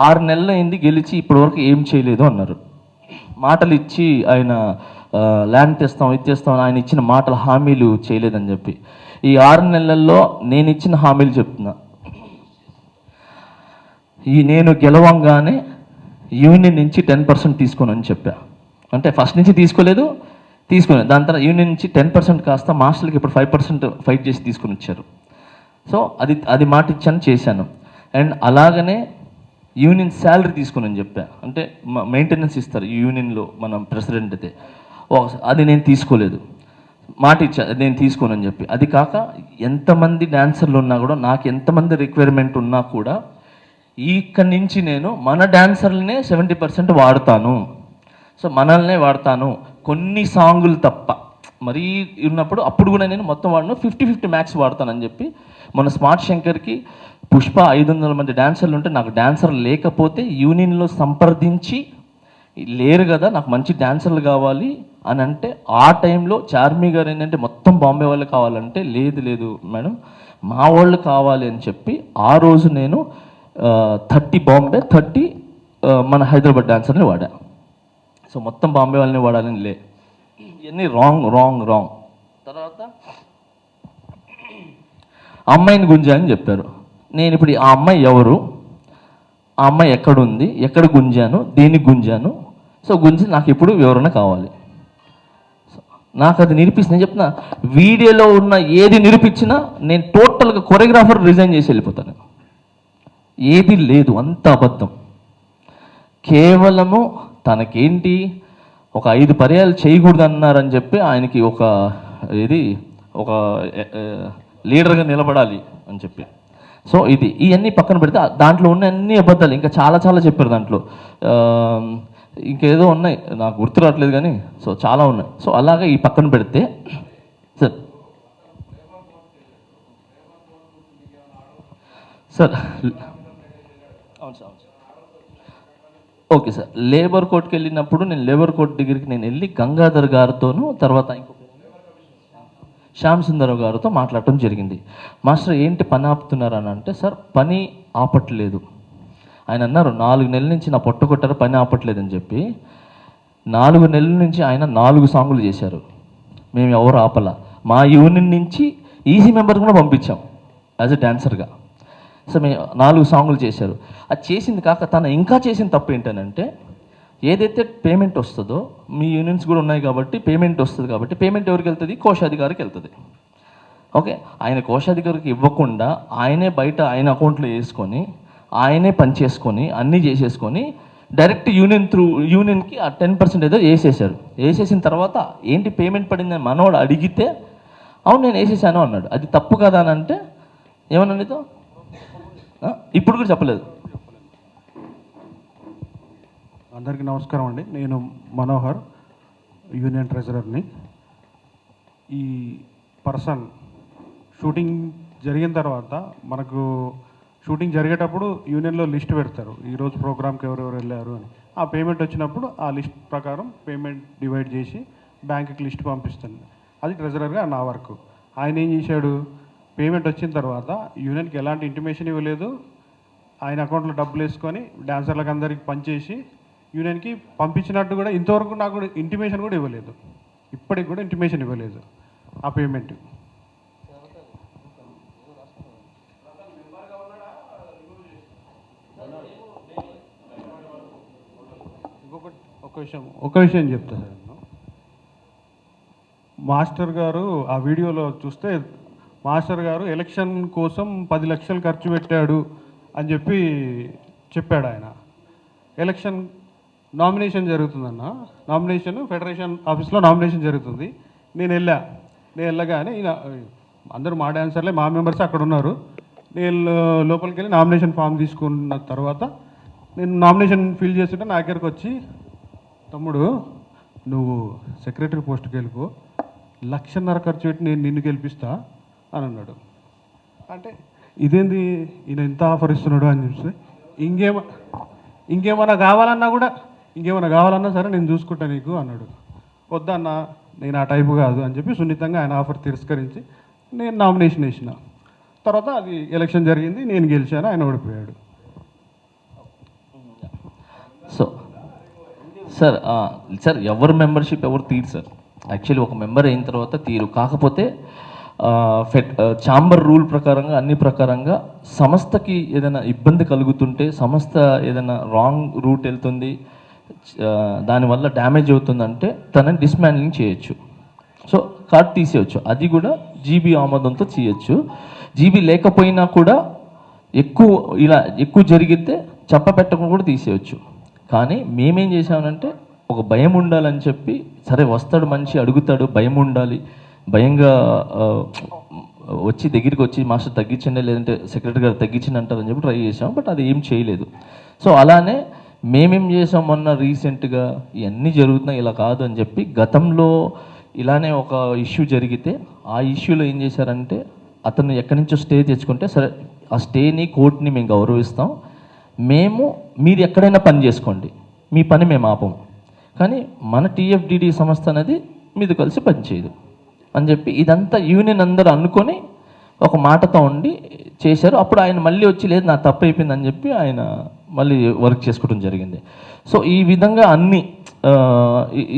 6 నెలలు అయింది గెలిచి ఇప్పటివరకు ఏం చేయలేదు అన్నారు. మాటలు ఇచ్చి ఆయన ల్యాండ్ తెస్తాం ఇది తెస్తాం ఆయన ఇచ్చిన మాటలు హామీలు చేయలేదని చెప్పి ఈ 6 నెలల్లో నేను ఇచ్చిన హామీలు చెప్తున్నా. నేను గెలవంగానే యూనియన్ నుంచి 10% తీసుకోనని చెప్పా. అంటే ఫస్ట్ నుంచి తీసుకోలేదు, దాని తర్వాత యూనియన్ నుంచి 10% కాస్త మాస్టర్లకి ఇప్పుడు 5% ఫైట్ చేసి తీసుకొని వచ్చారు. సో అది మాట ఇచ్చాను, చేశాను. అండ్ అలాగనే యూనియన్ శాలరీ తీసుకుని చెప్పా. అంటే మెయింటెనెన్స్ ఇస్తారు ఈ యూనియన్లో మనం ప్రెసిడెంట్ అయితే, అది నేను తీసుకోలేదు, మాట ఇచ్చా నేను తీసుకోనని చెప్పి. అది కాక ఎంతమంది డాన్సర్లు ఉన్నా కూడా, నాకు ఎంతమంది రిక్వైర్మెంట్ ఉన్నా కూడా ఇక్కడి నుంచి నేను మన డాన్సర్లనే 70% వాడతాను. సో మనల్నే వాడతాను, కొన్ని సాంగులు తప్ప మరీ ఉన్నప్పుడు అప్పుడు కూడా నేను మొత్తం వాడను, 50-50 మ్యాక్స్ వాడతానని చెప్పి. మన స్మార్ట్ శంకర్కి పుష్ప 500 మంది డాన్సర్లు ఉంటే నాకు డాన్సర్ లేకపోతే యూనియన్లో సంప్రదించి లేరు కదా, నాకు మంచి డాన్సర్లు కావాలి అని అంటే ఆ టైంలో చార్మి గారు ఏంటంటే మొత్తం బాంబే వాళ్ళు కావాలంటే లేదు మేడం మా వాళ్ళు కావాలి అని చెప్పి ఆ రోజు నేను 30 బాంబే 30 మన హైదరాబాద్ డాన్సర్ని వాడా. సో మొత్తం బాంబే వాళ్ళని వాడాలని ఇవన్నీ రాంగ్. తర్వాత అమ్మాయిని గుంజా అని చెప్పారు. నేను ఇప్పుడు ఆ అమ్మాయి ఎవరు, ఆ అమ్మాయి ఎక్కడుంది, ఎక్కడ గుంజాను, దేనికి గుంజాను, సో గుంజి నాకు ఇప్పుడు వివరణ కావాలి. నాకు అది నిరూపిస్తుంది. నేను చెప్తున్నా, వీడియోలో ఉన్న ఏది నిరూపించినా నేను టోటల్గా కొరియోగ్రాఫర్ రిజైన్ చేసి వెళ్ళిపోతాను. ఏది లేదు, అంత అబద్ధం. కేవలము తనకేంటి ఒక 5 పర్యాలు చేయకూడదు అన్నారని చెప్పి ఆయనకి ఒక లీడర్గా నిలబడాలి అని చెప్పి. సో ఇవన్నీ పక్కన పెడితే దాంట్లో ఉన్న అన్ని అబద్ధాలు, ఇంకా చాలా చెప్పారు దాంట్లో. ఇంకేదో ఉన్నాయి నాకు గుర్తు రావట్లేదు కానీ, సో చాలా ఉన్నాయి. సో అలాగా ఈ పక్కన పెడితే సార్ అవును సార్ ఓకే సార్, లేబర్ కోర్టుకి వెళ్ళినప్పుడు నేను లేబర్ కోర్టు దగ్గరికి వెళ్ళి గంగాధర్ గారితోనూ తర్వాత ఇంకొక శ్యామ్ సుందరరావు గారితో మాట్లాడటం జరిగింది. మాస్టర్ ఏంటి పని ఆపుతున్నారు అని అంటే, సార్ పని ఆపట్లేదు ఆయన అన్నారు. 4 నెలల నుంచి నా పొట్ట కొట్టారు, పని ఆపట్లేదని చెప్పి. 4 నెలల నుంచి ఆయన 4 సాంగులు చేశారు. మేము ఎవరు ఆపల. మా యూనియన్ నుంచి ఈజీ మెంబర్ కూడా పంపించాం యాజ్ ఎ డాన్సర్గా. సో మేము 4 సాంగులు చేశారు. అది చేసింది కాక తను ఇంకా చేసిన తప్పు ఏంటనంటే, ఏదైతే పేమెంట్ వస్తుందో, మీ యూనియన్స్ కూడా ఉన్నాయి కాబట్టి పేమెంట్ వస్తుంది కాబట్టి, పేమెంట్ ఎవరికి వెళ్తుంది? కోశాధికారికి వెళ్తుంది. ఓకే, ఆయన కోశాధికారికి ఇవ్వకుండా ఆయనే బయట ఆయన అకౌంట్లో వేసుకొని ఆయనే పనిచేసుకొని అన్నీ చేసేసుకొని డైరెక్ట్ యూనియన్కి ఆ 10% ఏదో వేసేసారు. వేసేసిన తర్వాత ఏంటి పేమెంట్ పడిందని మనోడు అడిగితే, అవును నేను వేసేసాను అన్నాడు. అది తప్పు కదా అని అంటే ఏమన్నా నీతో ఇప్పుడు కూడా చెప్పలేదు. అందరికీ నమస్కారం అండి. నేను మనోహర్, యూనియన్ ట్రెజరర్ని. ఈ పర్సన్ షూటింగ్ జరిగిన తర్వాత మనకు షూటింగ్ జరిగేటప్పుడు యూనియన్లో లిస్ట్ పెడతారు, ఈరోజు ప్రోగ్రామ్కి ఎవరెవరు వెళ్ళారు అని. ఆ పేమెంట్ వచ్చినప్పుడు ఆ లిస్ట్ ప్రకారం పేమెంట్ డివైడ్ చేసి బ్యాంకుకి లిస్ట్ పంపిస్తుంది. అది ట్రెజరర్గా నా వర్క్. ఆయన ఏం చేశాడు, పేమెంట్ వచ్చిన తర్వాత యూనియన్కి ఎలాంటి ఇంటిమేషన్ ఇవ్వలేదు. ఆయన అకౌంట్లో డబ్బులు వేసుకొని డాన్సర్లకు అందరికి పనిచేసి యూనియన్కి పంపించినట్టు కూడా ఇంతవరకు నాకు కూడా ఇంటిమేషన్ కూడా ఇవ్వలేదు. ఇప్పటికి కూడా ఇంటిమేషన్ ఇవ్వలేదు ఆ పేమెంట్. ఒక విషయం చెప్తా సార్. మాస్టర్ గారు ఆ వీడియోలో చూస్తే మాస్టర్ గారు ఎలక్షన్ కోసం 10 లక్షలు ఖర్చు పెట్టాడు అని చెప్పాడు ఆయన. ఎలక్షన్ నామినేషన్ జరుగుతుందన్న, నామినేషన్ ఫెడరేషన్ ఆఫీస్లో నామినేషన్ జరుగుతుంది. నేను వెళ్ళగానే ఈయన అందరూ మా డాన్సర్లే, మా మెంబర్స్ అక్కడ ఉన్నారు. నేను లోపలికి వెళ్ళి నామినేషన్ ఫామ్ తీసుకున్న తర్వాత నేను నామినేషన్ ఫిల్ చేస్తుంటే నా దగ్గరకు వచ్చి, తమ్ముడు నువ్వు సెక్రటరీ పోస్ట్కి వెళ్ళిపో, 1.5 లక్షలు ఖర్చు పెట్టి నేను నిన్ను గెలిపిస్తా అని అన్నాడు. అంటే ఇదేంది ఈయన ఎంత ఆఫర్ ఇస్తున్నాడు అని చూస్తే, ఇంకేమన్నా కావాలన్నా సరే నేను చూసుకుంటా నీకు అన్నాడు. వద్దన్నా నేను ఆ టైపు కాదు అని చెప్పి సున్నితంగా ఆయన ఆఫర్ తిరస్కరించి నేను నామినేషన్ వేసిన. తర్వాత అది ఎలక్షన్ జరిగింది, నేను గెలిచాను, ఆయన ఓడిపోయాడు. సో సార్ ఎవరు మెంబర్షిప్ ఎవరు తీరు సార్. యాక్చువల్లీ ఒక మెంబర్ అయిన తర్వాత తీరు. కాకపోతే ఛాంబర్ రూల్ ప్రకారంగా అన్ని ప్రకారంగా సంస్థకి ఏదైనా ఇబ్బంది కలుగుతుంటే, సంస్థ ఏదైనా రాంగ్ రూట్ వెళ్తుంది, దానివల్ల డ్యామేజ్ అవుతుందంటే తనని డిస్మాండ్లింగ్ చేయొచ్చు. సో కార్డ్ తీసేయచ్చు. అది కూడా జీబీ ఆమోదంతో చేయొచ్చు. జీబీ లేకపోయినా కూడా ఎక్కువ జరిగితే చెప్పపెట్టకుండా కూడా తీసేయచ్చు. కానీ మేమేం చేసామనంటే ఒక భయం ఉండాలని చెప్పి, సరే వస్తాడు మనిషి అడుగుతాడు, భయం ఉండాలి, భయంగా వచ్చి దగ్గరికి వచ్చి మాస్టర్ తగ్గించండి లేదంటే సెక్రటరీ గారు తగ్గించండి అంటారని చెప్పి ట్రై చేసాం. బట్ అది ఏం చేయలేదు. సో అలానే మేమేం చేసాం, మొన్న రీసెంట్గా ఇవన్నీ జరుగుతున్నాయి ఇలా కాదు అని చెప్పి, గతంలో ఇలానే ఒక ఇష్యూ జరిగితే ఆ ఇష్యూలో ఏం చేశారంటే, అతను ఎక్కడి నుంచో స్టే తెచ్చుకుంటే, సరే ఆ స్టేని కోర్టుని మేము గౌరవిస్తాం, మీరు ఎక్కడైనా పని చేసుకోండి, మీ పని మేము ఆపం, కానీ మన టీఎఫ్డిడి సంస్థ అనేది మీతో కలిసి పనిచేయదు అని చెప్పి ఇదంతా యూనియన్ అందరూ అనుకొని ఒక మాటతో ఉండి చేశారు. అప్పుడు ఆయన మళ్ళీ వచ్చి, లేదు నా తప్పు అయిపోయింది అని చెప్పి ఆయన మళ్ళీ వర్క్ చేసుకోవడం జరిగింది. సో ఈ విధంగా అన్ని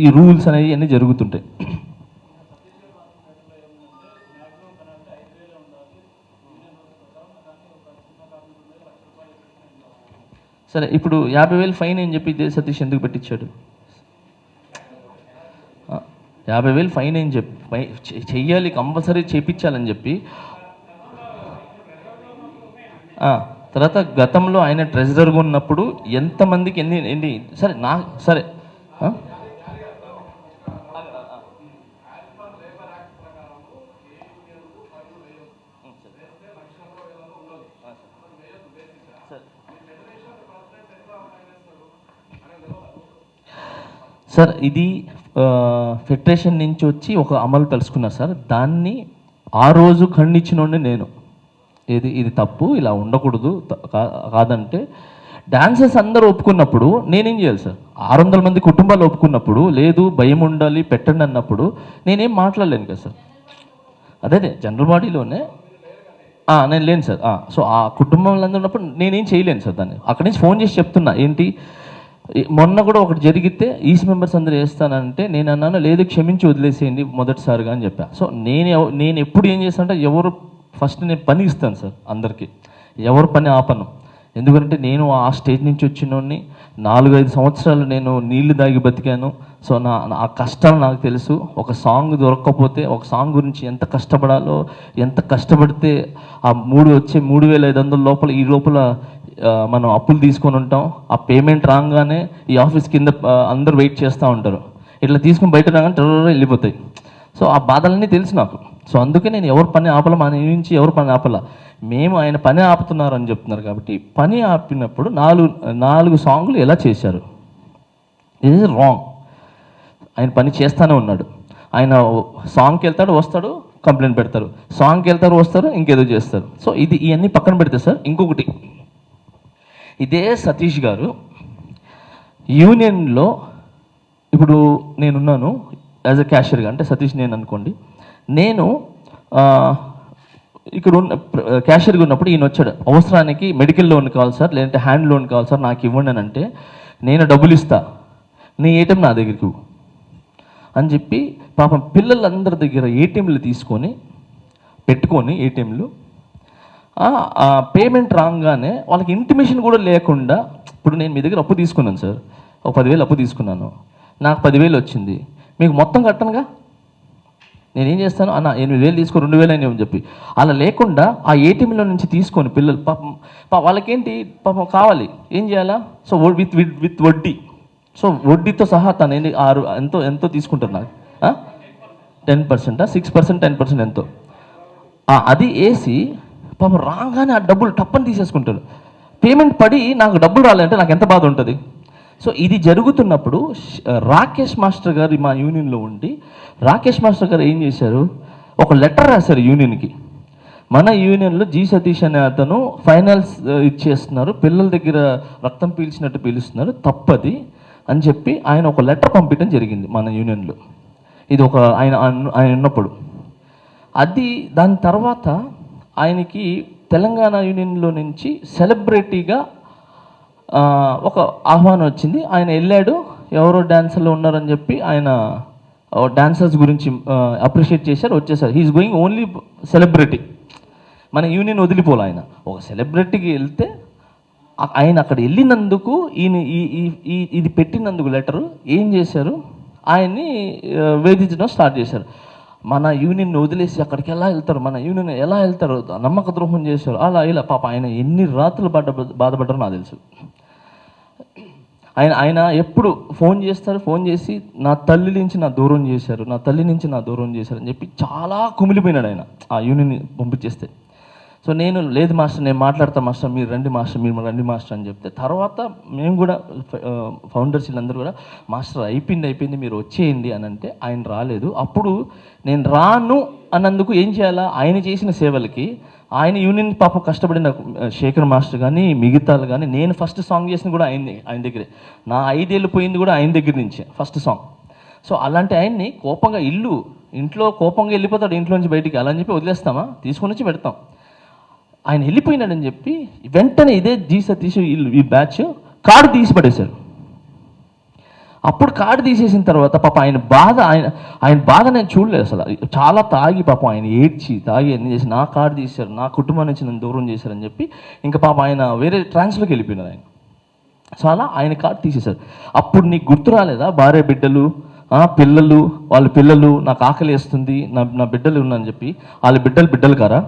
ఈ రూల్స్ అనేవి అన్నీ జరుగుతుంటాయి. సరే, ఇప్పుడు 50,000 ఫైన్ అని చెప్పి సతీష్ ఎందుకు పెట్టించాడు? 50,000 ఫైన్ అని చెప్పి చెయ్యాలి, కంపల్సరీ చేయించాలని చెప్పి. తర్వాత గతంలో ఆయన ట్రెజరర్గా ఉన్నప్పుడు ఎంతమందికి ఎన్ని సరే సార్ ఇది ఫెడరేషన్ నుంచి వచ్చి ఒక అమలు తెలుసుకున్నారు సార్. దాన్ని ఆ రోజు ఖండించినోండి నేను. ఇది తప్పు, ఇలా ఉండకూడదు కాదంటే డాన్సర్స్ అందరూ ఒప్పుకున్నప్పుడు నేనేం చేయాలి సార్? 600 మంది కుటుంబాలు ఒప్పుకున్నప్పుడు, లేదు భయం ఉండాలి పెట్టండి అన్నప్పుడు నేనేం మాట్లాడలేను కదా సార్. అదే జనరల్ బాడీలోనే నేను లేను సార్. సో ఆ కుటుంబంలో అందరూ ఉన్నప్పుడు నేనేం చేయలేను సార్. దాన్ని అక్కడి నుంచి ఫోన్ చేసి చెప్తున్నా, ఏంటి మొన్న కూడా ఒకటి జరిగితే ఈస్ట్ మెంబర్స్ అందరూ వేస్తానంటే నేను అన్నాను లేదు క్షమించి వదిలేసేయండి మొదటిసారిగా అని చెప్పా. సో నేను ఎప్పుడు ఏం చేస్తానంటే ఎవరు ఫస్ట్ నేను పని ఇస్తాను సార్ అందరికీ, ఎవరు పని ఆపను. ఎందుకంటే నేను ఆ స్టేజ్ నుంచి వచ్చినోడిని 4-5 సంవత్సరాలు నేను నీళ్లు దాగి బతికాను. సో ఆ కష్టాలు నాకు తెలుసు. ఒక సాంగ్ దొరక్కపోతే ఒక సాంగ్ గురించి ఎంత కష్టపడాలో, ఎంత కష్టపడితే ఆ 3,500 లోపల ఈ లోపల మనం అప్పులు తీసుకొని ఉంటాం. ఆ పేమెంట్ రాగానే ఈ ఆఫీస్ కింద అందరూ వెయిట్ చేస్తూ ఉంటారు. ఇట్లా తీసుకుని బయట రాగానే టర్ర వెళ్ళిపోతాయి. సో ఆ బాధలన్నీ తెలుసు నాకు. సో అందుకే నేను ఎవరు పని ఆపల, మన నుంచి ఎవరు పని ఆపల, మేము ఆయన పని ఆపుతున్నారు అని చెప్తున్నారు. కాబట్టి పని ఆపినప్పుడు 4 సాంగ్లు ఎలా చేశారు, ఇది ఈజ్ రాంగ్. ఆయన పని చేస్తూనే ఉన్నాడు. ఆయన సాంగ్కి వెళ్తాడు వస్తాడు కంప్లైంట్ పెడతారు, సాంగ్కి వెళ్తారు వస్తారు ఇంకేదో చేస్తారు. సో ఇవన్నీ పక్కన పెడితే సార్ ఇంకొకటి, ఇదే సతీష్ గారు యూనియన్లో ఇప్పుడు నేనున్నాను యాజ్ అ క్యాషియర్గా, అంటే సతీష్ నేను అనుకోండి, నేను ఇక్కడ ఉన్న క్యాషియర్గా ఉన్నప్పుడు ఈయన వచ్చాడు, అవసరానికి మెడికల్ లోన్ కావాలి సార్, లేదంటే హ్యాండ్ లోన్ కావాలి సార్, నాకు ఇవ్వండి అని అంటే నేను డబ్బులు ఇస్తా, నీ ఏటీఎం నా దగ్గరికి అని చెప్పి పాపం పిల్లలందరి దగ్గర ఏటీఎంలు తీసుకొని పెట్టుకొని ఏటీఎంలు పేమెంట్ రాగానే వాళ్ళకి ఇంటిమేషన్ కూడా లేకుండా, ఇప్పుడు నేను మీ దగ్గర అప్పు తీసుకున్నాను సార్, ఒక 10,000 అప్పు తీసుకున్నాను, నాకు 10,000 వచ్చింది, మీకు మొత్తం కట్టనుగా, నేనేం చేస్తాను అన్న 8,000 తీసుకో 2,000 అని చెప్పి అలా లేకుండా ఆ ఏటీఎంలో నుంచి తీసుకొని పిల్లలు పాపం వాళ్ళకేంటి పాపం కావాలి, ఏం చేయాలా, సో విత్ వడ్డీ, సో వడ్డీతో సహా తను ఎంతో తీసుకుంటారు నాకు 10%, 6%, 10% ఎంతో అది వేసి పాపం రాగానే ఆ డబ్బులు టప్పని తీసేసుకుంటాడు. పేమెంట్ పడి నాకు డబ్బులు రాలంటే నాకు ఎంత బాధ ఉంటుంది. సో ఇది జరుగుతున్నప్పుడు రాకేష్ మాస్టర్ గారు మా యూనియన్లో ఉండి, రాకేష్ మాస్టర్ గారు ఏం చేశారు, ఒక లెటర్ రాశారు యూనియన్కి, మన యూనియన్లో జి సతీష్ అనే అతను ఫైనల్స్ ఇచ్చేస్తున్నారు, పిల్లల దగ్గర రక్తం పీల్చినట్టు పీలుస్తున్నారు, తప్పది అని చెప్పి ఆయన ఒక లెటర్ పంపించడం జరిగింది మన యూనియన్లో. ఇది ఒక ఆయన ఉన్నప్పుడు అది. దాని తర్వాత ఆయనకి తెలంగాణ యూనియన్లో నుంచి సెలబ్రిటీగా ఒక ఆహ్వానం వచ్చింది. ఆయన వెళ్ళాడు, ఎవరో డాన్సర్లు ఉన్నారని చెప్పి ఆయన డాన్సర్స్ గురించి అప్రిషియేట్ చేశారు, వచ్చేసారు. హీఈస్ గోయింగ్ ఓన్లీ సెలబ్రిటీ, మన యూనియన్ వదిలిపోలే. ఆయన ఒక సెలబ్రిటీకి వెళ్తే ఆయన అక్కడ వెళ్ళినందుకు ఈయన ఇది పెట్టినందుకు లెటరు ఏం చేశారు, ఆయన్ని వేధించడం స్టార్ట్ చేశారు. మన యూనియన్ వదిలేసి అక్కడికి ఎలా వెళ్తారు, మన యూనియన్ ఎలా వెళ్తారు, నమ్మక ద్రోహం చేశారు, అలా ఇలా. పాప ఆయన ఎన్ని రాత్రులు బాధపడ్డారో నాకు తెలుసు. ఆయన ఎప్పుడు ఫోన్ చేస్తారు, ఫోన్ చేసి నా తల్లి నుంచి నా దూరం చేశారు, నా తల్లి నుంచి నా దూరం చేశారు అని చెప్పి చాలా కుమిలిపోయినాడు ఆయన ఆ యూనియన్ పంపించేస్తే. సో నేను లేదు మాస్టర్, నేను మాట్లాడతా మాస్టర్, మీరు రండి మాస్టర్ అని చెప్తే, తర్వాత మేము కూడా ఫౌండర్స్ వీళ్ళందరూ కూడా మాస్టర్ అయిపోయింది మీరు వచ్చేయండి అని అంటే ఆయన రాలేదు. అప్పుడు నేను రాను అన్నందుకు ఏం చేయాలా, ఆయన చేసిన సేవలకి ఆయన యూనియన్ పాపం కష్టపడిన శేఖర్ మాస్టర్ కానీ మిగతాలు కానీ, నేను ఫస్ట్ సాంగ్ చేసింది కూడా ఆయన దగ్గరే, నా 5 ఏళ్ళు పోయింది కూడా ఆయన దగ్గర నుంచే ఫస్ట్ సాంగ్. సో అలాంటి ఆయన్ని కోపంగా ఇంట్లో కోపంగా వెళ్ళిపోతాడు ఇంట్లో నుంచి బయటికి, అలా అని చెప్పి వదిలేస్తామా, తీసుకొని వచ్చి పెడతాం. ఆయన వెళ్ళిపోయినాడని చెప్పి వెంటనే ఇదే జి సతీష్ ఈ బ్యాచ్ కార్డు తీసి పడేశారు. అప్పుడు కార్డు తీసేసిన తర్వాత పాప ఆయన బాధ నేను చూడలేదు అసలు. చాలా తాగి పాపం ఆయన ఏడ్చి తాగి అన్ని చేసి నా కార్డు తీశారు, నా కుటుంబం నుంచి నన్ను దూరం చేశారని చెప్పి ఇంకా పాప ఆయన వేరే ట్రాన్స్లోకి వెళ్ళిపోయినారు ఆయన. సో అలా ఆయన కార్డు తీసేశారు. అప్పుడు నీకు గుర్తు రాలేదా, భార్య బిడ్డలు వాళ్ళ పిల్లలు నాకు ఆకలి వేస్తుంది, నా బిడ్డలు ఉన్నారని చెప్పి, వాళ్ళ బిడ్డలు కారా.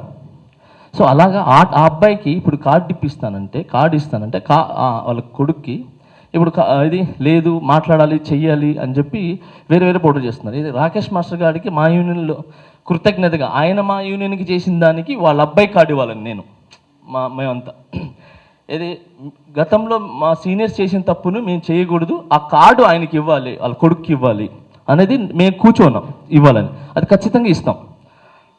సో అలాగా ఆ అబ్బాయికి ఇప్పుడు కార్డు ఇస్తానంటే వాళ్ళ కొడుక్కి ఇప్పుడు ఇది లేదు, మాట్లాడాలి చెయ్యాలి అని చెప్పి వేరే పౌడర్ చేస్తున్నారు. ఇది రాకేష్ మాస్టర్ గారికి మా యూనియన్లో కృతజ్ఞతగా ఆయన మా యూనియన్కి చేసిన దానికి వాళ్ళ అబ్బాయి కార్డు ఇవ్వాలని మేమంతా ఇది గతంలో మా సీనియర్స్ చేసిన తప్పును మేము చేయకూడదు, ఆ కార్డు ఆయనకి ఇవ్వాలి, వాళ్ళ కొడుక్కి ఇవ్వాలి అనేది మేము కూర్చోన్నాం, ఇవ్వాలని, అది ఖచ్చితంగా ఇస్తాం.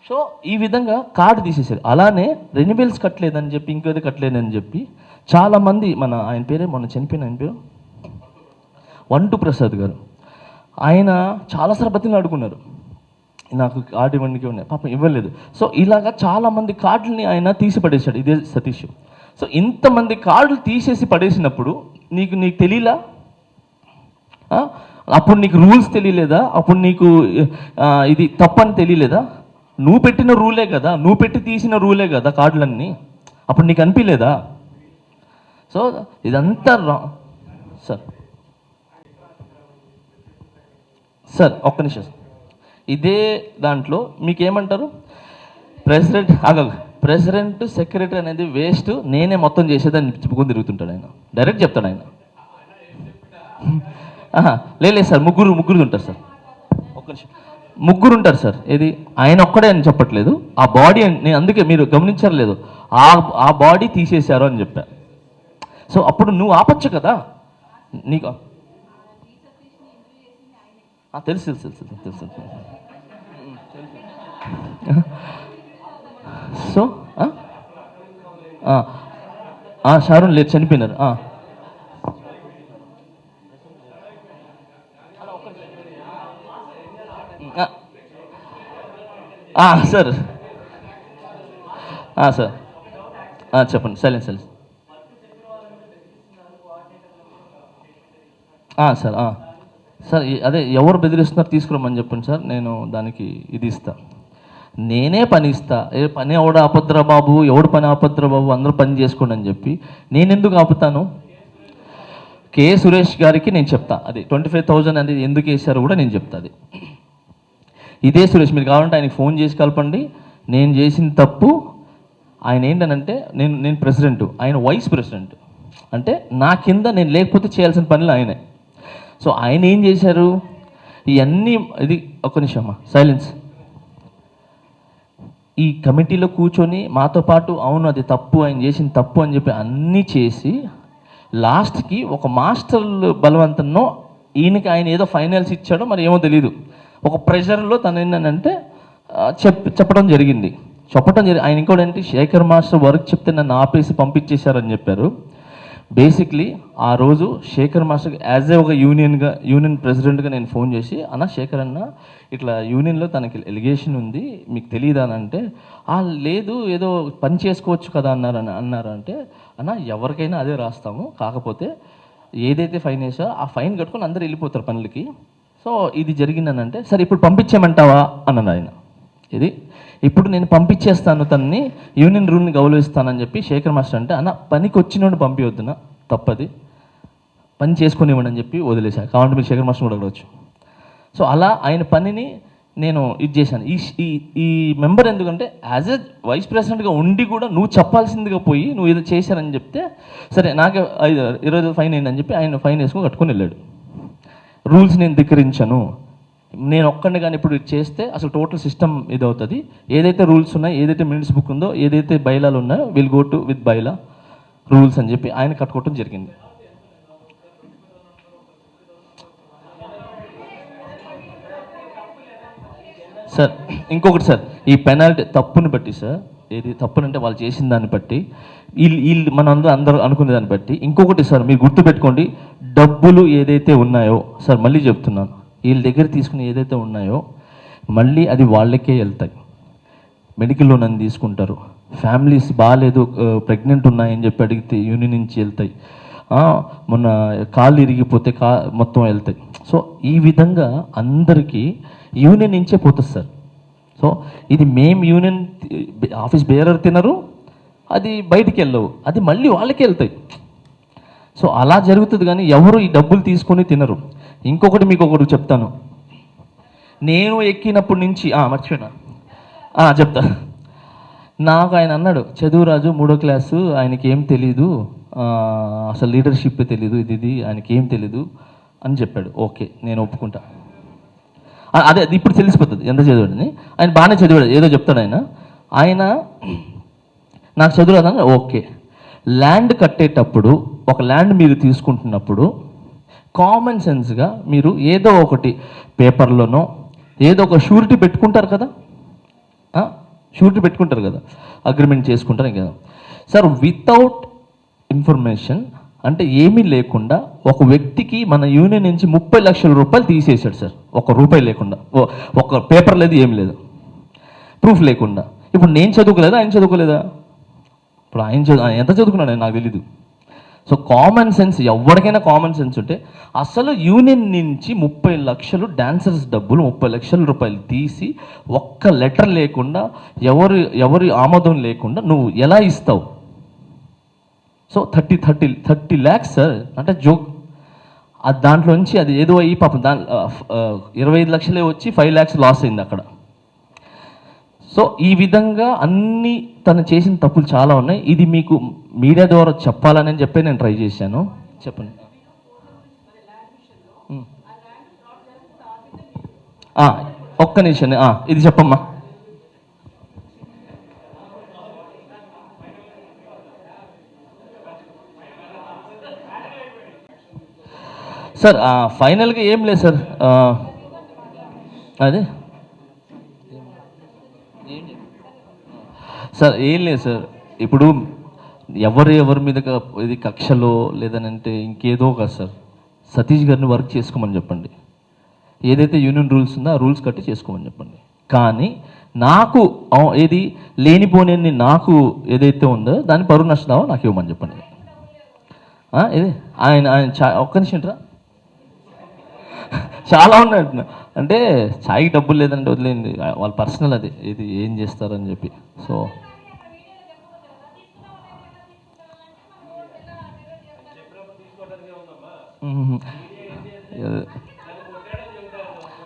సో ఈ విధంగా కార్డు తీసేసారు. అలానే రెన్యువల్స్ కట్టలేదని చెప్పి ఇంకేది కట్టలేదని చెప్పి చాలామంది ఆయన పేరే మొన్న చనిపోయిన ఆయన పేరు వంటు ప్రసాద్ గారు, ఆయన చాలాసార్లు బతిని అడుగున్నారు, నాకు కార్డు ఇవ్వండికి ఉన్నాయి, పాపం ఇవ్వలేదు. సో ఇలాగా చాలామంది కార్డులని ఆయన తీసి పడేశాడు ఇదే సతీష్. సో ఇంతమంది కార్డులు తీసేసి పడేసినప్పుడు నీకు తెలియలా ఆ? అప్పుడు నీకు రూల్స్ తెలియలేదా? అప్పుడు నీకు ఇది తప్పని తెలియలేదా? నువ్వు పెట్టిన రూలే కదా, నువ్వు పెట్టి తీసిన రూలే కదా కార్డులన్నీ. అప్పుడు నీకు అనిపించలేదా? సో ఇదంతా సార్ సార్ ఒక్క నిమిషం. ఇదే దాంట్లో మీకేమంటారు, ప్రెసిడెంట్ సెక్రటరీ అనేది వేస్ట్, నేనే మొత్తం చేసేదని చెప్పుకొని తిరుగుతుంటాడు ఆయన. డైరెక్ట్ చెప్తాడు ఆయన. లేదు సార్, ముగ్గురు ఉంటారు సార్. ఒక్క నిమిషం, ముగ్గురు ఉంటారు సార్. ఏది ఆయన ఒక్కడే అని చెప్పట్లేదు, ఆ బాడీ నేను అందుకే మీరు గమనించారు లేదు, ఆ బాడీ తీసేశారు అని చెప్పా. సో అప్పుడు నువ్వు ఆపచ్చు కదా. నీకు తెలుసు తెలుసు తెలుసు తెలుసు. సో షారూన్ లేదు, చనిపోయినారు. సార్ సార్ చెప్పండి. Silence silence. సార్ సార్ అదే ఎవరు బెదిరిస్తున్నారు తీసుకురమ్మని చెప్పండి సార్, నేను దానికి ఇది ఇస్తా. నేనే పని ఇస్తా. పని ఎవడు ఆపద్రా బాబు, ఎవడు పని ఆపద్రా బాబు, అందరూ పని చేసుకోండి అని చెప్పి నేను ఎందుకు ఆపుతాను? కే సురేష్ గారికి నేను చెప్తా, అది 25,000 అనేది ఎందుకు వేశారో కూడా నేను చెప్తా. అది ఇదే సురేష్, మీరు కావాలంటే ఆయనకి ఫోన్ చేసి కలపండి. నేను చేసిన తప్పు ఆయన ఏంటనంటే, నేను ప్రెసిడెంట్, ఆయన వైస్ ప్రెసిడెంట్. అంటే నా కింద నేను లేకపోతే చేయాల్సిన పనులు ఆయనే. సో ఆయన ఏం చేశారు ఇవన్నీ, ఇది ఒక్క నిమిషం అమ్మా, సైలెన్స్. ఈ కమిటీలో కూర్చొని మాతో పాటు అవును అది తప్పు, ఆయన చేసిన తప్పు అని చెప్పి అన్నీ చేసి లాస్ట్కి ఒక మాస్టర్ బలవంతంలో ఈయనకి ఆయన ఏదో ఫైనల్స్ ఇచ్చాడో మరి ఏమో తెలీదు, ఒక ప్రెషర్లో తను ఏంటంటే చెప్పడం జరిగింది. ఆయన ఇంకోటి ఏంటి, శేఖర్ మాస్టర్ వర్క్ చెప్తే నన్ను ఆపేసి పంపించేశారని చెప్పారు. బేసిక్లీ ఆ రోజు శేఖర్ మాస్టర్కి యాజ్ ఏ ఒక యూనియన్ ప్రెసిడెంట్గా నేను ఫోన్ చేసి, అన్న శేఖర్ అన్న ఇట్లా యూనియన్లో తనకి ఎలిగేషన్ ఉంది, మీకు తెలియదా అని అంటే, లేదు ఏదో పని చేసుకోవచ్చు కదా అన్నారంటే, అన్న ఎవరికైనా అదే రాస్తాము, కాకపోతే ఏదైతే ఫైన్ వేసా ఆ ఫైన్ కట్టుకొని అందరూ వెళ్ళిపోతారు పనులకి. సో ఇది జరిగిందనంటే, సరే ఇప్పుడు పంపించేయమంటావా అన్నాను ఆయన. ఇది ఇప్పుడు నేను పంపించేస్తాను తనని, యూనియన్ రూల్ని గౌరవిస్తానని చెప్పి శేఖర్ మాస్టర్ అంటే, అన్న పనికి వచ్చినోడు పంపించొద్దునా, తప్పది, పని చేసుకునివ్వండి అని చెప్పి వదిలేశా. కావాలంటే మీరు శేఖర్ మాస్టర్ కూడా అడగవచ్చు. సో అలా ఆయన పనిని నేను ఇది చేశాను. ఈ మెంబర్ ఎందుకంటే యాజ్ ఎ వైస్ ప్రెసిడెంట్గా ఉండి కూడా నువ్వు చెప్పాల్సిందిగా పోయి నువ్వు ఏదో చేశారని చెప్తే, సరే నాకే 20 ఫైన్ అయిందని చెప్పి ఆయన ఫైన్ వేసుకొని కట్టుకొని వెళ్ళాడు. రూల్స్ నేను ధిక్కరించాను, నేను ఒక్కడిని కానీ ఇప్పుడు చేస్తే అసలు టోటల్ సిస్టమ్ ఇది అవుతుంది. ఏదైతే రూల్స్ ఉన్నాయో, ఏదైతే మినిట్స్ బుక్ ఉందో, ఏదైతే బైలాలు ఉన్నాయో will go to with bylaw rules అని చెప్పి ఆయన కట్టుకోవటం జరిగింది. సార్ ఇంకొకటి సార్, ఈ పెనాల్టీ తప్పుని బట్టి సార్, ఏది తప్పునంటే వాళ్ళు చేసిన దాన్ని బట్టి, వీళ్ళు మనం అందరూ అనుకునే దాన్ని బట్టి. ఇంకొకటి సార్ మీరు గుర్తుపెట్టుకోండి, డబ్బులు ఏదైతే ఉన్నాయో సార్, మళ్ళీ చెప్తున్నాను, వీళ్ళ దగ్గర తీసుకుని ఏదైతే ఉన్నాయో మళ్ళీ అది వాళ్ళకే వెళ్తాయి. మెడికల్ లోన్ అని తీసుకుంటారు, ఫ్యామిలీస్ బాగాలేదు ప్రెగ్నెంట్ ఉన్నాయని చెప్పి అడిగితే యూనియన్ నుంచి వెళ్తాయి, మొన్న కాళ్ళు ఇరిగిపోతే మొత్తం వెళ్తాయి. సో ఈ విధంగా అందరికీ యూనియన్ నుంచే పోతుంది సార్. సో ఇది మేము యూనియన్ ఆఫీస్ బేరర్ తినరు, అది బయటికి వెళ్ళవు, అది మళ్ళీ వాళ్ళకే వెళ్తాయి. సో అలా జరుగుతుంది, కానీ ఎవరు ఈ డబ్బులు తీసుకొని తినరు. ఇంకొకటి మీకు ఒకటి చెప్తాను, నేను ఎక్కినప్పటి నుంచి మర్చిపోయినా చెప్తా. నాకు ఆయన అన్నాడు, చదువురాజు 3వ క్లాసు, ఆయనకి ఏం తెలీదు, అసలు లీడర్షిప్ తెలీదు, ఇది ఆయనకి ఏం తెలీదు అని చెప్పాడు. ఓకే నేను ఒప్పుకుంటా, అదే ఇప్పుడు తెలిసిపోతుంది ఎంత చదివాడని. ఆయన బాగానే చదివాడు, ఏదో చెప్తాడు ఆయన నాకు చదువురాదని. ఓకే, ల్యాండ్ కట్టేటప్పుడు ఒక ల్యాండ్ మీరు తీసుకుంటున్నప్పుడు కామన్ సెన్స్గా మీరు ఏదో ఒకటి పేపర్లోనో ఏదో ఒక షూరిటీ పెట్టుకుంటారు కదా, షూరిటీ పెట్టుకుంటారు కదా, అగ్రిమెంట్ చేసుకుంటారు కదా సార్. వితౌట్ ఇన్ఫర్మేషన్ అంటే ఏమీ లేకుండా ఒక వ్యక్తికి మన యూనియన్ నుంచి 30 లక్షల రూపాయలు తీసేశాడు సార్, ₹1 లేకుండా, ఒక పేపర్ లేదు, ఏం లేదు, ప్రూఫ్ లేకుండా. ఇప్పుడు నేను చదువుకోలేదా, ఆయన చదువుకోలేదా? ఇప్పుడు ఆయన ఎంత చదువుకున్నాడు నాకు తెలీదు. సో కామన్ సెన్స్, ఎవరికైనా కామన్ సెన్స్ ఉంటే అసలు యూనియన్ నుంచి 30 లక్షలు డాన్సర్స్ డబ్బులు 30 లక్షల రూపాయలు తీసి ఒక్క లెటర్ లేకుండా ఎవరి ఆమోదం లేకుండా నువ్వు ఎలా ఇస్తావు? సో 30 ల్యాక్స్ సార్, అంటే జోక్. అది దాంట్లోంచి అది ఏదో అయ్యి పాపం 25 లక్షలే వచ్చి 5 ల్యాక్స్ లాస్ అయింది అక్కడ. సో ఈ విధంగా అన్ని తను చేసిన తప్పులు చాలా ఉన్నాయి. ఇది మీకు మీడియా ద్వారా చెప్పాలని చెప్పి నేను ట్రై చేశాను. చెప్పండి. ఒక్క నిమిషం, ఇది చెప్పమ్మా. సార్ ఫైనల్గా ఏం లేదు సార్, అదే సార్ ఏం లేదు సార్. ఇప్పుడు ఎవరి మీద ఇది కక్షలో లేదనంటే ఇంకేదో కాదు సార్. సతీష్ గారిని వర్క్ చేసుకోమని చెప్పండి. ఏదైతే యూనియన్ రూల్స్ ఉందో ఆ రూల్స్ కట్టి చేసుకోమని చెప్పండి. కానీ నాకు ఏది లేనిపోని నాకు ఏదైతే ఉందో దాని పరువు నష్టదావో నాకు ఇవ్వమని చెప్పండి. ఇది ఆయన ఒక్క నిమిషం రా, చాలా ఉన్నాయి. అంటే ఛాయ్కి డబ్బులు లేదంటే వదిలేండి, వాళ్ళ పర్సనల్ అది, ఇది ఏం చేస్తారని చెప్పి. సో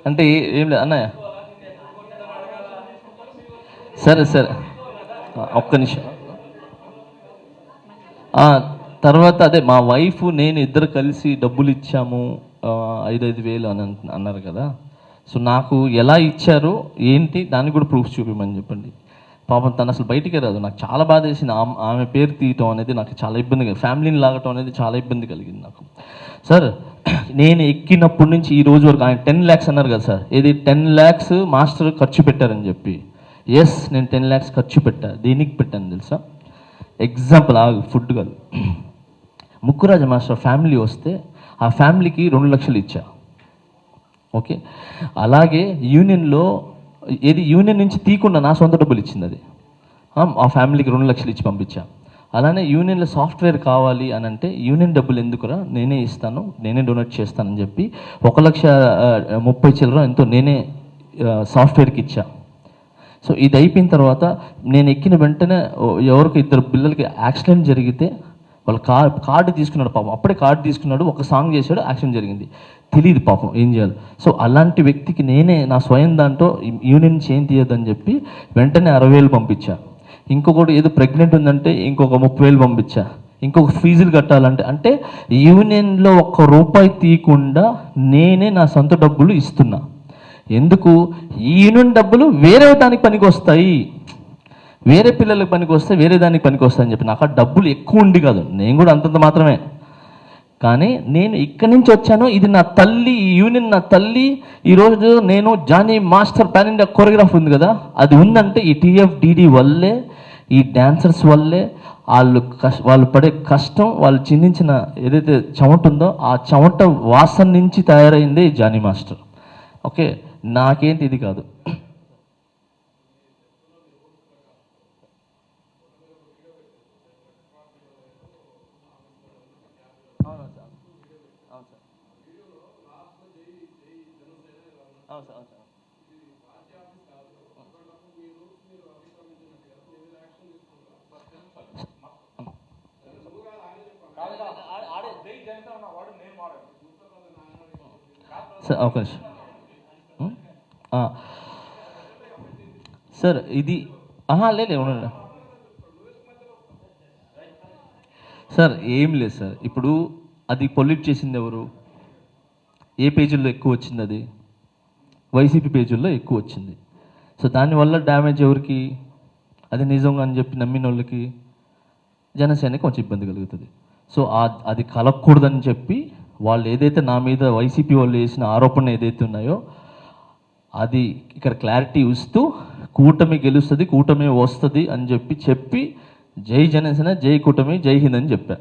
అంటే ఏం లేదు అన్నయ్య. సరే సరే ఒక్క నిమిషం. తర్వాత అదే మా వైఫ్ నేను ఇద్దరు కలిసి డబ్బులు ఇచ్చాము 5,000 అని అన్నారు కదా. సో నాకు ఎలా ఇచ్చారో ఏంటి దాన్ని కూడా ప్రూఫ్ చూపించమని చెప్పండి. పాపం తను అసలు బయటికే రాదు. నాకు చాలా బాధ వేసింది. ఆమె పేరు తీయటం అనేది నాకు చాలా ఇబ్బంది కలిగింది. ఫ్యామిలీని లాగటం అనేది చాలా ఇబ్బంది కలిగింది నాకు. సార్ నేను ఎక్కినప్పటి నుంచి ఈ రోజు వరకు ఆయన 10 ల్యాక్స్ అన్నారు కదా సార్, ఇది 10 ల్యాక్స్ మాస్టర్ ఖర్చు పెట్టారని చెప్పి. ఎస్, నేను 10 ల్యాక్స్ ఖర్చు పెట్టా. దేనికి పెట్టాను తెలుసా? ఎగ్జాంపుల్ ఫుడ్ కాదు. ముక్కురాజ మాస్టర్ ఫ్యామిలీ వస్తే ఆ ఫ్యామిలీకి 2 లక్షలు ఇచ్చా. ఓకే, అలాగే యూనియన్లో ఏది యూనియన్ నుంచి తీయకుండా నా సొంత డబ్బులు ఇచ్చింది అది. ఆ ఫ్యామిలీకి 2 లక్షలు ఇచ్చి పంపించా. అలానే యూనియన్లో సాఫ్ట్వేర్ కావాలి అని అంటే యూనియన్ డబ్బులు ఎందుకురా, నేనే ఇస్తాను, నేనే డొనేట్ చేస్తానని చెప్పి 1,30,000 ఎంతో నేనే సాఫ్ట్వేర్కి ఇచ్చా. సో ఇది అయిపోయిన తర్వాత నేను ఎక్కిన వెంటనే ఎవరికి 2 పిల్లలకి యాక్సిడెంట్ జరిగితే వాళ్ళు కార్డు తీసుకున్నాడు పాపం. అప్పుడే కార్డు తీసుకున్నాడు, ఒక సాంగ్ చేశాడు, యాక్సిడెంట్ జరిగింది. తెలియదు పాపం ఏం చేయాలి. సో అలాంటి వ్యక్తికి నేనే నా స్వయం దాంట్లో యూనియన్ నుంచి ఏం తీయద్దని చెప్పి వెంటనే 60,000 పంపించా. ఇంకొకటి ఏదో ప్రెగ్నెంట్ ఉందంటే ఇంకొక 30,000 పంపించా. ఇంకొక ఫీజులు కట్టాలంటే అంటే యూనియన్లో ₹1 తీయకుండా నేనే నా సొంత డబ్బులు ఇస్తున్నా. ఎందుకు? ఈ యూనియన్ డబ్బులు వేరే దానికి పనికి వస్తాయి, వేరే పిల్లలకు పనికి వస్తాయి, వేరే దానికి పనికి వస్తాయని చెప్పి. నాకు ఆ డబ్బులు ఎక్కువ ఉండి కాదు, నేను కూడా అంతంత మాత్రమే. కానీ నేను ఇక్కడి నుంచి వచ్చాను, ఇది నా తల్లి, ఈ యూనియన్ నా తల్లి. ఈరోజు నేను Jani master pan India choreograph ఉంది కదా, అది ఉందంటే ఈ TFDD వల్లే, ఈ డాన్సర్స్ వల్లే. వాళ్ళు పడే కష్టం, వాళ్ళు చిందించిన ఏదైతే చెమట ఉందో ఆ చెమట వాసన నుంచి తయారైందే ఈ జానీ మాస్టర్. ఓకే, నాకేంటి ఇది కాదు. సార్ ఒక నిమిషం సార్, ఇది లేదు ఉండండి సార్, ఏం లేదు సార్. ఇప్పుడు అది పొల్యూట్ చేసింది ఎవరు? ఏ పేజీల్లో ఎక్కువ వచ్చింది? అది వైసీపీ పేజీల్లో ఎక్కువ వచ్చింది. సో దానివల్ల డ్యామేజ్ ఎవరికి? అది నిజంగా అని చెప్పి నమ్మిన వాళ్ళకి, జనసేనకి కొంచెం ఇబ్బంది కలుగుతుంది. సో అది కలగకూడదని చెప్పి వాళ్ళు ఏదైతే నా మీద వైసీపీ వాళ్ళు వేసిన ఆరోపణ ఏదైతే ఉన్నాయో అది ఇక్కడ క్లారిటీ ఇస్తూ కూటమి గెలుస్తుంది, కూటమి వస్తుంది అని చెప్పి జై జనసేన, జై కూటమి, జై హింద్ అని చెప్పా.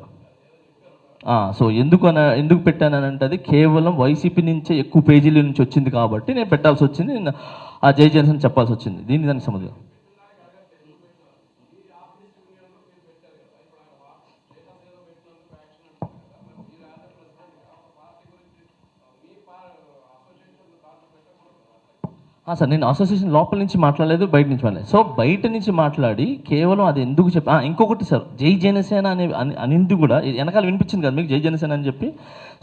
సో ఎందుకు పెట్టానంటే అది కేవలం వైసీపీ నుంచే ఎక్కువ పేజీల నుంచి వచ్చింది కాబట్టి నేను పెట్టాల్సి వచ్చింది, ఆ జై జనసేన చెప్పాల్సి వచ్చింది. దానికి సంబంధం సార్ నేను అసోసియేషన్ లోపల నుంచి మాట్లాడలేదు, బయట నుంచి మాట్లాడలేదు. సో బయట నుంచి మాట్లాడి కేవలం అది ఎందుకు చెప్పి ఇంకొకటి సార్, జై జనసేన అనింది కూడా వెనకాల వినిపించింది కదా మీకు, జై జనసేన అని చెప్పి.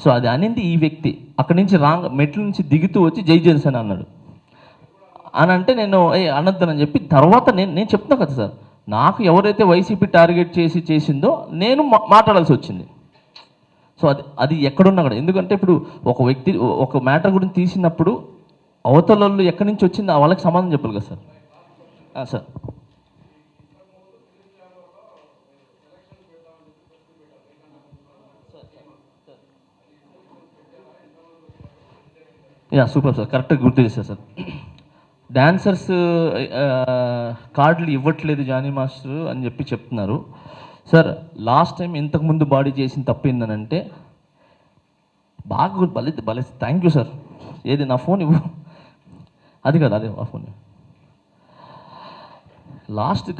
సో అది అనింది ఈ వ్యక్తి అక్కడి నుంచి మెట్ల నుంచి దిగుతూ వచ్చి జై జనసేన అన్నాడు అని అంటే నేను అనొద్దనని చెప్పి తర్వాత నేను చెప్తున్నా కదా సార్, నాకు ఎవరైతే వైసీపీ టార్గెట్ చేసిందో నేను మాట్లాడాల్సి వచ్చింది. సో అది ఎక్కడున్నా కూడా, ఎందుకంటే ఇప్పుడు ఒక వ్యక్తి ఒక మ్యాటర్ గురించి తీసినప్పుడు అవతల వాళ్ళు ఎక్కడి నుంచి వచ్చిందో వాళ్ళకి సమాధానం చెప్పాలి కదా సార్. సార్ సూపర్ సార్, కరెక్ట్గా గుర్తు చేశారు సార్. డాన్సర్స్ కార్డులు ఇవ్వట్లేదు జానీ మాస్టర్ అని చెప్పి చెప్తున్నారు సార్. లాస్ట్ టైం ఇంతకుముందు బాడీ చేసిన తప్పు ఏంటనంటే బాగా భలే థ్యాంక్ యూ సార్. ఏది నా ఫోన్ ఇవ్వు, అది కాదు అదే ఆ ఫోన్.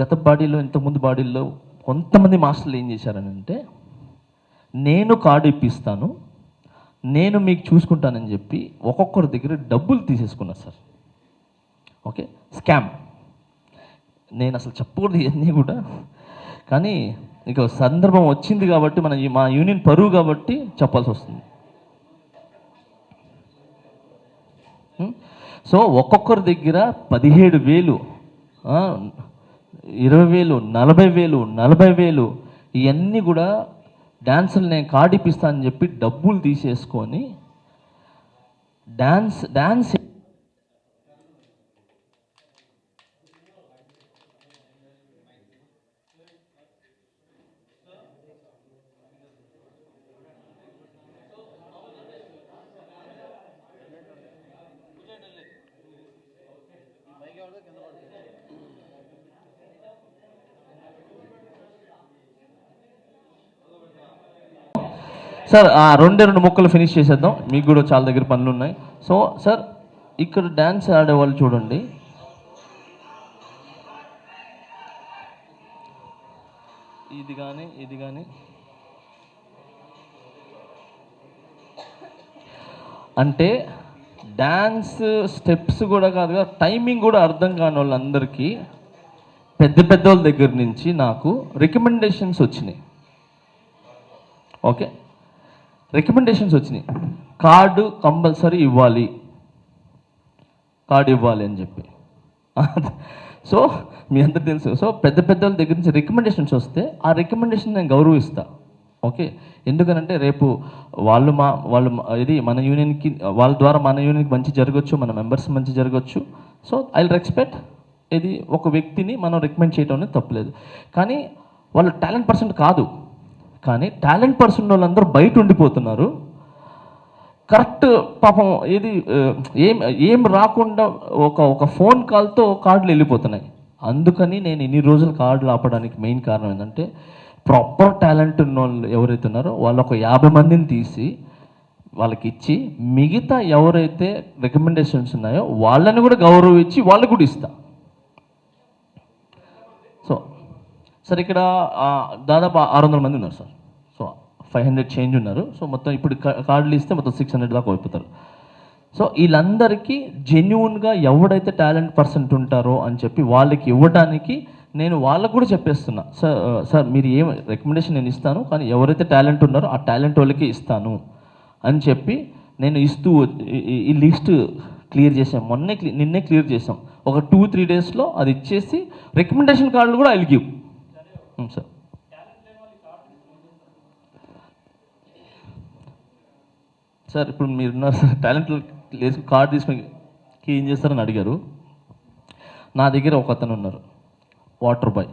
గత బాడీలో ఇంతకుముందు బాడీల్లో కొంతమంది మాస్టర్లు ఏం చేశారని అంటే, నేను కార్డు ఇప్పిస్తాను, నేను మీకు చూసుకుంటానని చెప్పి ఒక్కొక్కరి దగ్గర డబ్బులు తీసేసుకున్నారు సార్. Okay, scam. నేను అసలు చెప్పకూడదు ఇవన్నీ కూడా, కానీ ఇక సందర్భం వచ్చింది కాబట్టి మా యూనియన్ పరువు కాబట్టి చెప్పాల్సి వస్తుంది. సో ఒక్కొక్కరి దగ్గర 17,000, 20,000, 40,000, 40,000 ఇవన్నీ కూడా డాన్సులు నేను కార్డు ఇప్పిస్తానని చెప్పి డబ్బులు తీసేసుకొని డాన్స్ సార్ రెండు ముక్కలు ఫినిష్ చేసేద్దాం, మీకు కూడా చాలా దగ్గర పనులు ఉన్నాయి. సో సార్ ఇక్కడ డ్యాన్స్ ఆడేవాళ్ళు చూడండి, ఇది కానీ అంటే డ్యాన్స్ స్టెప్స్ కూడా కాదుగా, టైమింగ్ కూడా అర్థం కాని వాళ్ళందరికీ పెద్ద వాళ్ళ దగ్గర నుంచి నాకు రికమెండేషన్స్ వచ్చినాయి. ఓకే, రికమెండేషన్స్ వచ్చినాయి, కార్డు కంపల్సరీ ఇవ్వాలి అని చెప్పి. సో మీ అందరికి తెలుసు. సో పెద్ద వాళ్ళ దగ్గర నుంచి రికమెండేషన్స్ వస్తే ఆ రికమెండేషన్ నేను గౌరవిస్తాను. ఓకే, ఎందుకనంటే రేపు వాళ్ళు ఇది మన యూనియన్కి, వాళ్ళ ద్వారా మన యూనియన్కి మంచి జరగచ్చు, మన మెంబర్స్ మంచి జరగచ్చు. So I respect. ఇది ఒక వ్యక్తిని మనం రికమెండ్ చేయడం అనేది తప్పలేదు, కానీ వాళ్ళు టాలెంట్ పర్సన్ కాదు. కానీ టాలెంట్ పర్సన్ వాళ్ళందరూ బయట ఉండిపోతున్నారు. కరెక్ట్ పాపం ఏది ఏం రాకుండా ఒక ఫోన్ కాల్తో కార్డులు వెళ్ళిపోతున్నాయి. అందుకని నేను ఇన్ని రోజులు కార్డులు ఆపడానికి మెయిన్ కారణం ఏంటంటే, ప్రాపర్ టాలెంట్ ఉన్న వాళ్ళు ఎవరైతే ఉన్నారో వాళ్ళు ఒక 50 మందిని తీసి వాళ్ళకి ఇచ్చి, మిగతా ఎవరైతే రికమెండేషన్స్ ఉన్నాయో వాళ్ళని కూడా గౌరవించి వాళ్ళకు కూడా ఇస్తా. సో సార్ ఇక్కడ దాదాపు 600 మంది ఉన్నారు సార్. సో 500 చేంజ్ ఉన్నారు. సో మొత్తం ఇప్పుడు కార్డులు ఇస్తే మొత్తం 600 దాకా అయిపోతారు. సో వీళ్ళందరికీ జెన్యున్గా ఎవడైతే టాలెంట్ పర్సెంట్ ఉంటారో అని చెప్పి వాళ్ళకి ఇవ్వడానికి నేను వాళ్ళకు కూడా చెప్పేస్తున్నా, సార్ మీరు ఏం రికమెండేషన్ నేను ఇస్తాను, కానీ ఎవరైతే టాలెంట్ ఉన్నారో ఆ టాలెంట్ వాళ్ళకి ఇస్తాను అని చెప్పి నేను ఇస్తూ ఈ లిస్ట్ క్లియర్ చేసాం. నిన్నే క్లియర్ చేసాం. ఒక 2-3 డేస్లో అది ఇచ్చేసి రికమెండేషన్ కార్డులు కూడా ఐల్ గివ్ సార్. సార్ ఇప్పుడు మీరున్నారు సార్, టాలెంట్ కార్డు తీసుకుని ఏం చేస్తారని అడిగారు. నా దగ్గర ఒక అతను ఉన్నారు, వాటర్ బాయ్.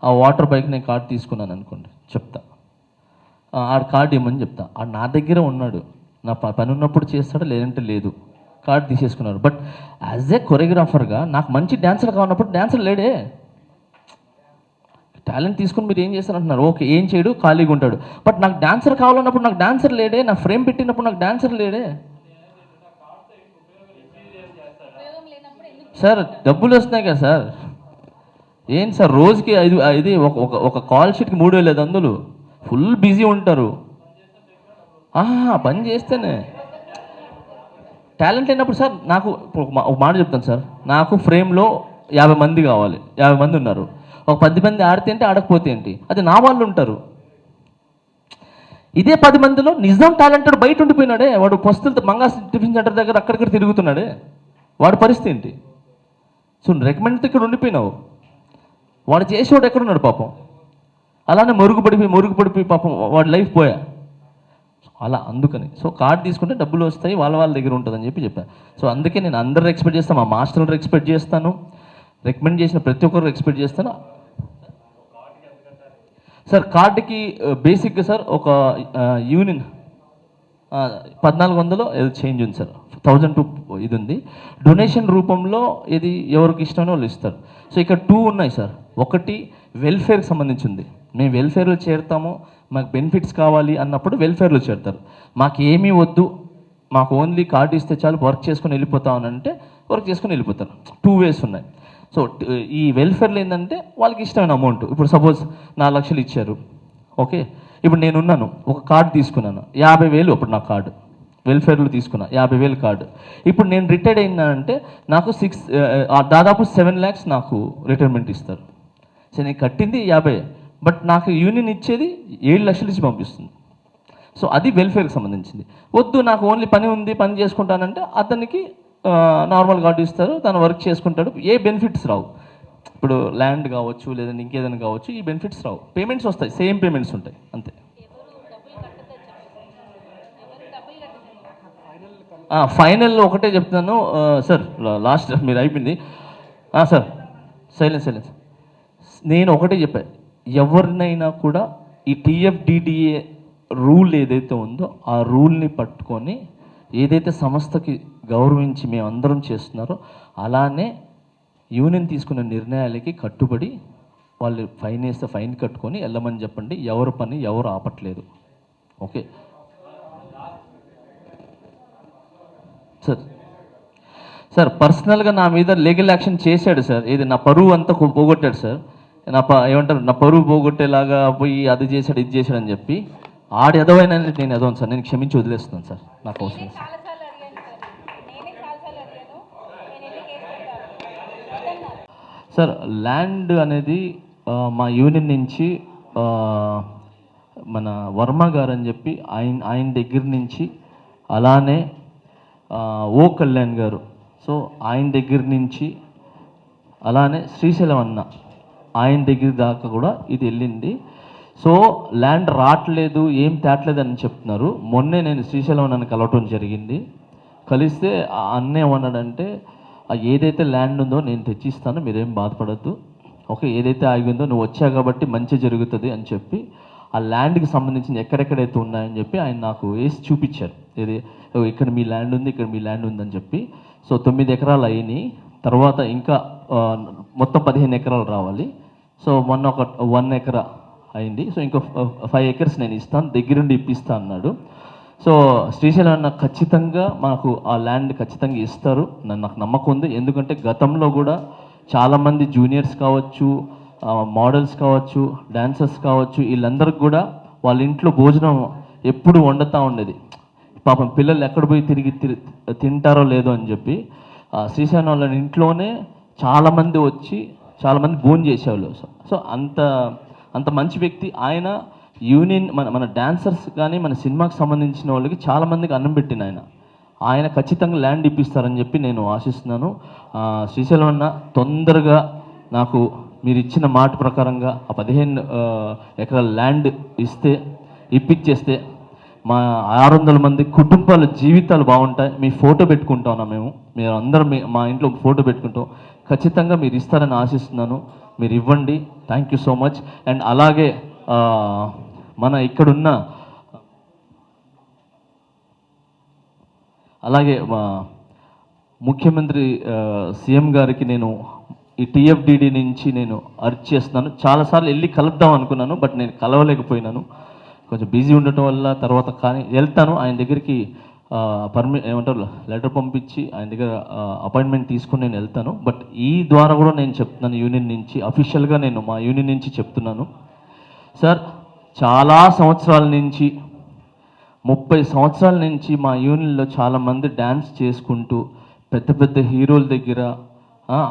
ఆ వాటర్ బాయ్కి నేను కార్డు తీసుకున్నాను అనుకోండి, చెప్తా, ఆడ కార్డు ఇవ్వమని చెప్తా. ఆడు నా దగ్గర ఉన్నాడు, నా పని ఉన్నప్పుడు చేస్తాడు, లేదంటే లేదు. కార్డు తీసేసుకున్నారు. బట్ యాజ్ ఏ కొరియోగ్రాఫర్గా నాకు మంచి డ్యాన్సర్ కావాలన్నప్పుడు డ్యాన్సర్ లేడే. టాలెంట్ తీసుకుని మీరు ఏం చేస్తారంటున్నారు, ఓకే ఏం చేయడు, ఖాళీగా ఉంటాడు. బట్ నాకు డాన్సర్ కావాలన్నప్పుడు నాకు డాన్సర్ లేడే, నా ఫ్రేమ్ పెట్టినప్పుడు నాకు డాన్సర్ లేడే. సార్ డబ్బులు వస్తున్నాయి కదా సార్, ఏంటి సార్ రోజుకి ఇది ఒక కాల్ షీట్కి 3,500 ఫుల్ బిజీ ఉంటారు. పని చేస్తేనే టాలెంట్ లేనప్పుడు సార్ నాకు ఇప్పుడు ఒక మాట చెప్తాను సార్, నాకు ఫ్రేమ్లో 50 మంది కావాలి, 50 మంది ఉన్నారు, ఒక 10 మంది ఆడితే ఏంటి ఆడకపోతే ఏంటి, అది నా వాళ్ళు ఉంటారు. ఇదే 10 మందిలో నిజం టాలెంటెడ్ బయట ఉండిపోయినాడే, వాడు పస్తులతో మంగాస్ టిఫిన్ సెంటర్ దగ్గర అక్కడిక్కడ తిరుగుతున్నాడే, వాడి పరిస్థితి ఏంటి? సో రికమెండ్తో ఇక్కడ ఉండిపోయినావు, వాడు చేసేవాడు ఎక్కడున్నాడు పాపం, అలానే మరుగుపడిపోయి పాపం వాడి లైఫ్ పోయా. అలా అందుకని సో కార్డు తీసుకుంటే డబ్బులు వస్తాయి, వాళ్ళ దగ్గర ఉంటుందని చెప్పాను. సో అందుకే నేను అందరు ఎక్స్పెక్ట్ చేస్తాను, మా మాస్టర్లు ఎక్స్పెక్ట్ చేస్తాను, రికమెండ్ చేసిన ప్రతి ఒక్కరు ఎక్స్పెక్ట్ చేస్తాను. సార్ కార్డుకి బేసిక్గా సార్ ఒక యూనియన్ 1400 ఏదో చేంజ్ ఉంది సార్, 1002 ఇది ఉంది. డొనేషన్ రూపంలో ఇది ఎవరికి ఇష్టమో వాళ్ళు ఇస్తారు. సో ఇక్కడ 2 ఉన్నాయి సార్. ఒకటి వెల్ఫేర్కి సంబంధించింది, మేము వెల్ఫేర్లో చేరుతాము, మాకు బెనిఫిట్స్ కావాలి అన్నప్పుడు వెల్ఫేర్లో చేరుతారు. మాకు ఏమీ వద్దు, మాకు ఓన్లీ కార్డు ఇస్తే చాలు, వర్క్ చేసుకొని వెళ్ళిపోతామని అంటే వర్క్ చేసుకొని వెళ్ళిపోతారు. 2 వేస్ ఉన్నాయి. సో ఈ వెల్ఫేర్లో ఏంటంటే వాళ్ళకి ఇష్టమైన అమౌంట్, ఇప్పుడు సపోజ్ 4 లక్షలు ఇచ్చారు, ఓకే, ఇప్పుడు నేనున్నాను, ఒక కార్డు తీసుకున్నాను 50,000, అప్పుడు నా కార్డు వెల్ఫేర్లో తీసుకున్నా 50,000 కార్డు. ఇప్పుడు నేను రిటైర్డ్ అయినానంటే నాకు దాదాపు 7 lakhs నాకు రిటైర్మెంట్ ఇస్తారు. సో నేను కట్టింది 50, బట్ నాకు యూనియన్ ఇచ్చేది 7 లక్షలు ఇచ్చి పంపిస్తుంది. సో అది వెల్ఫేర్కి సంబంధించింది. వద్దు నాకు ఓన్లీ పని ఉంది, పని చేసుకుంటానంటే అతనికి నార్మల్ కార్డు ఇస్తారు, తను వర్క్ చేసుకుంటాడు, ఏ బెనిఫిట్స్ రావు. ఇప్పుడు ల్యాండ్ కావచ్చు లేదంటే ఇంకేదైనా కావచ్చు, ఈ బెనిఫిట్స్ రావు, పేమెంట్స్ వస్తాయి, సేమ్ పేమెంట్స్ ఉంటాయి అంతే. ఫైనల్ ఒకటే చెప్తున్నాను సార్, లాస్ట్ మీరు అయిపోయింది సార్, సైలెన్స్. నేను ఒకటే చెప్పాను, ఎవరినైనా కూడా ఈ TFDDA రూల్ ఏదైతే ఉందో ఆ రూల్ని పట్టుకొని ఏదైతే సంస్థకి గౌరవించి మేము అందరం చేస్తున్నారో అలానే యూనియన్ తీసుకున్న నిర్ణయాలకి కట్టుబడి వాళ్ళు ఫైన్ వేస్తే ఫైన్ కట్టుకొని వెళ్ళమని చెప్పండి. ఎవరు పని ఎవరు ఆపట్లేదు. ఓకే సార్ పర్సనల్గా నా మీద లీగల్ యాక్షన్ చేశాడు సార్, ఇది నా పరువు అంతా పోగొట్టాడు సార్, ఏమంటారు నా పరువు పోగొట్టేలాగా పోయి అది చేశాడు ఇది చేశాడు అని చెప్పి ఆడు ఎదవైనా నేను ఎదవను సార్, నేను క్షమించి వదిలేస్తున్నాను సార్, నాకు అవసరం సార్. ల్యాండ్ అనేది మా యూనియన్ నుంచి మన వర్మ గారు అని చెప్పి ఆయన దగ్గర నుంచి, అలానే ఓ కళ్యాణ్ గారు, సో ఆయన దగ్గర నుంచి, అలానే శ్రీశైలం అన్న ఆయన దగ్గర దాకా కూడా ఇది వెళ్ళింది. సో ల్యాండ్ రావట్లేదు ఏం తేట్లేదు అని చెప్తున్నారు. మొన్నే నేను శ్రీశైలం అన్నని కలవటం జరిగింది. కలిస్తే అన్న ఏమన్నాడంటే ఏదైతే ల్యాండ్ ఉందో నేను తెచ్చిస్తాను, మీరేం బాధపడద్దు, ఓకే, ఏదైతే ఆగిందో నువ్వు వచ్చా కాబట్టి మంచి జరుగుతుంది అని చెప్పి ఆ ల్యాండ్కి సంబంధించిన ఎక్కడెక్కడైతే ఉన్నాయని చెప్పి ఆయన నాకు వేసి చూపించారు. ఇది ఇక్కడ మీ ల్యాండ్ ఉంది, ఇక్కడ మీ ల్యాండ్ ఉందని చెప్పి. సో 9 ఎకరాలు అయినాయి, తర్వాత ఇంకా మొత్తం 15 ఎకరాలు రావాలి. సో మొన్న ఒక 1 ఎకరా అయింది. సో ఇంకో 5 acres నేను ఇస్తాను, దగ్గరుండి ఇప్పిస్తా అన్నాడు. సో శ్రీశైలం అన్న ఖచ్చితంగా మాకు ఆ ల్యాండ్ ఖచ్చితంగా ఇస్తారు, నాకు నమ్మకం ఉంది. ఎందుకంటే గతంలో కూడా చాలామంది జూనియర్స్ కావచ్చు, మోడల్స్ కావచ్చు, డాన్సర్స్ కావచ్చు, వీళ్ళందరికీ కూడా వాళ్ళ ఇంట్లో భోజనం ఎప్పుడు వండుతూ ఉండేది. పాపం పిల్లలు ఎక్కడ పోయి తిరిగి తింటారో లేదో అని చెప్పి శ్రీశైలం వాళ్ళ ఇంట్లోనే చాలామంది వచ్చి చాలామంది భోజనం చేసేవాళ్ళు. సో అంత మంచి వ్యక్తి ఆయన. యూనియన్ మన డాన్సర్స్ కానీ మన సినిమాకి సంబంధించిన వాళ్ళకి చాలామందికి అన్నం పెట్టిన ఆయన ఖచ్చితంగా ల్యాండ్ ఇప్పిస్తారని చెప్పి నేను ఆశిస్తున్నాను. శ్రీశైలం అన్న తొందరగా నాకు మీరు ఇచ్చిన మాట ప్రకారంగా ఆ 15 ఎకరాల ల్యాండ్ ఇప్పించేస్తే మా 600 మంది కుటుంబాల జీవితాలు బాగుంటాయి. మీ ఫోటో పెట్టుకుంటాం మీరు అందరం మా ఇంట్లో ఫోటో పెట్టుకుంటాం. ఖచ్చితంగా మీరు ఇస్తారని ఆశిస్తున్నాను, మీరు ఇవ్వండి. Thank you so much. And అలాగే మన ఇక్కడున్న అలాగే మా ముఖ్యమంత్రి సీఎం గారికి నేను ఈ TFDD నుంచి నేను అర్జ్ చేస్తున్నాను. చాలాసార్లు వెళ్ళి కలుద్దాం అనుకున్నాను, బట్ నేను కలవలేకపోయినాను, కొంచెం బిజీ ఉండటం వల్ల. తర్వాత కానీ వెళ్తాను ఆయన దగ్గరికి, ఏమంటారు లెటర్ పంపించి ఆయన దగ్గర అపాయింట్మెంట్ తీసుకుని నేను వెళ్తాను. బట్ ఈ ద్వారా కూడా నేను చెప్తున్నాను, యూనియన్ నుంచి అఫీషియల్గా నేను మా యూనియన్ నుంచి చెప్తున్నాను సార్, చాలా సంవత్సరాల నుంచి 30 సంవత్సరాల నుంచి మా యూనియన్లో చాలామంది డ్యాన్స్ చేసుకుంటూ పెద్ద పెద్ద హీరోల దగ్గర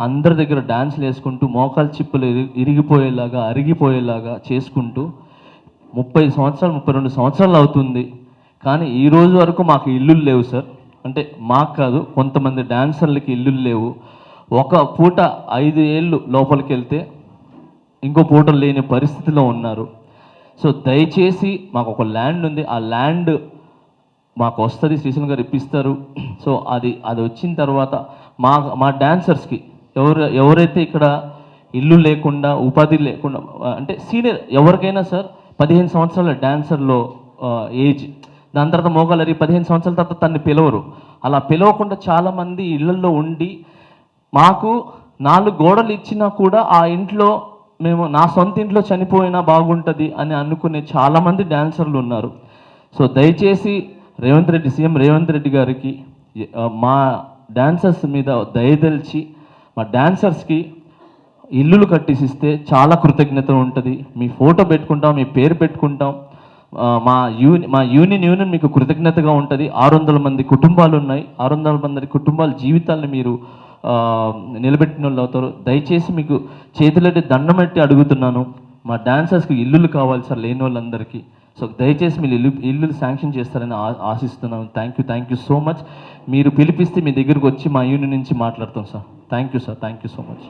అందరి దగ్గర డ్యాన్స్లు వేసుకుంటూ మోకాలు చిప్పులు ఇరిగిపోయేలాగా అరిగిపోయేలాగా చేసుకుంటూ 30 సంవత్సరాలు 32 సంవత్సరాలు అవుతుంది. కానీ ఈ రోజు వరకు మాకు ఇల్లులు లేవు సార్. అంటే మాకు కాదు, కొంతమంది డాన్సర్లకి ఇల్లులు లేవు. ఒక పూట 5 ఏళ్ళు లోపలికి వెళ్తే ఇంకో పూట లేని పరిస్థితిలో ఉన్నారు. సో దయచేసి మాకు ఒక ల్యాండ్ ఉంది, ఆ ల్యాండ్ మాకు వస్తుంది, శ్రీశైలం గారు ఇప్పిస్తారు. సో అది వచ్చిన తర్వాత మా డాన్సర్స్కి ఎవరైతే ఇక్కడ ఇల్లు లేకుండా ఉపాధి లేకుండా, అంటే సీనియర్ ఎవరికైనా సార్ 15 సంవత్సరాల డాన్సర్లో ఏజ్, దాని తర్వాత మోగాలరి 15 సంవత్సరాల తర్వాత తన్ని పిలవరు. అలా పిలవకుండా చాలామంది ఇళ్లలో ఉండి మాకు 4 గోడలు ఇచ్చినా కూడా ఆ ఇంట్లో మేము నా సొంత ఇంట్లో చనిపోయినా బాగుంటుంది అని అనుకునే చాలామంది డాన్సర్లు ఉన్నారు. సో దయచేసి సీఎం రేవంత్ రెడ్డి గారికి మా డాన్సర్స్ మీద దయదలిచి మా డాన్సర్స్కి ఇల్లులు కట్టిసిస్తే చాలా కృతజ్ఞత ఉంటుంది. మీ ఫోటో పెట్టుకుంటాం, మీ పేరు పెట్టుకుంటాం. మా యూనియన్ మీకు కృతజ్ఞతగా ఉంటుంది. 600 మంది కుటుంబాలు ఉన్నాయి. 600 మంది కుటుంబాల జీవితాలను మీరు నిలబెట్టిన వాళ్ళు అవుతారు. దయచేసి మీకు చేతులెట్టి దండం పెట్టి అడుగుతున్నాను, మా డాన్సర్స్కి ఇల్లులు కావాలి సార్, లేని వాళ్ళందరికీ. సో దయచేసి మీరు ఇల్లులు శాంక్షన్ చేస్తారని ఆశిస్తున్నాను. Thank you so much. మీరు పిలిపిస్తే మీ దగ్గరకు వచ్చి మా యూనియన్ నుంచి మాట్లాడతాం sir. Thank you sir, thank you so much.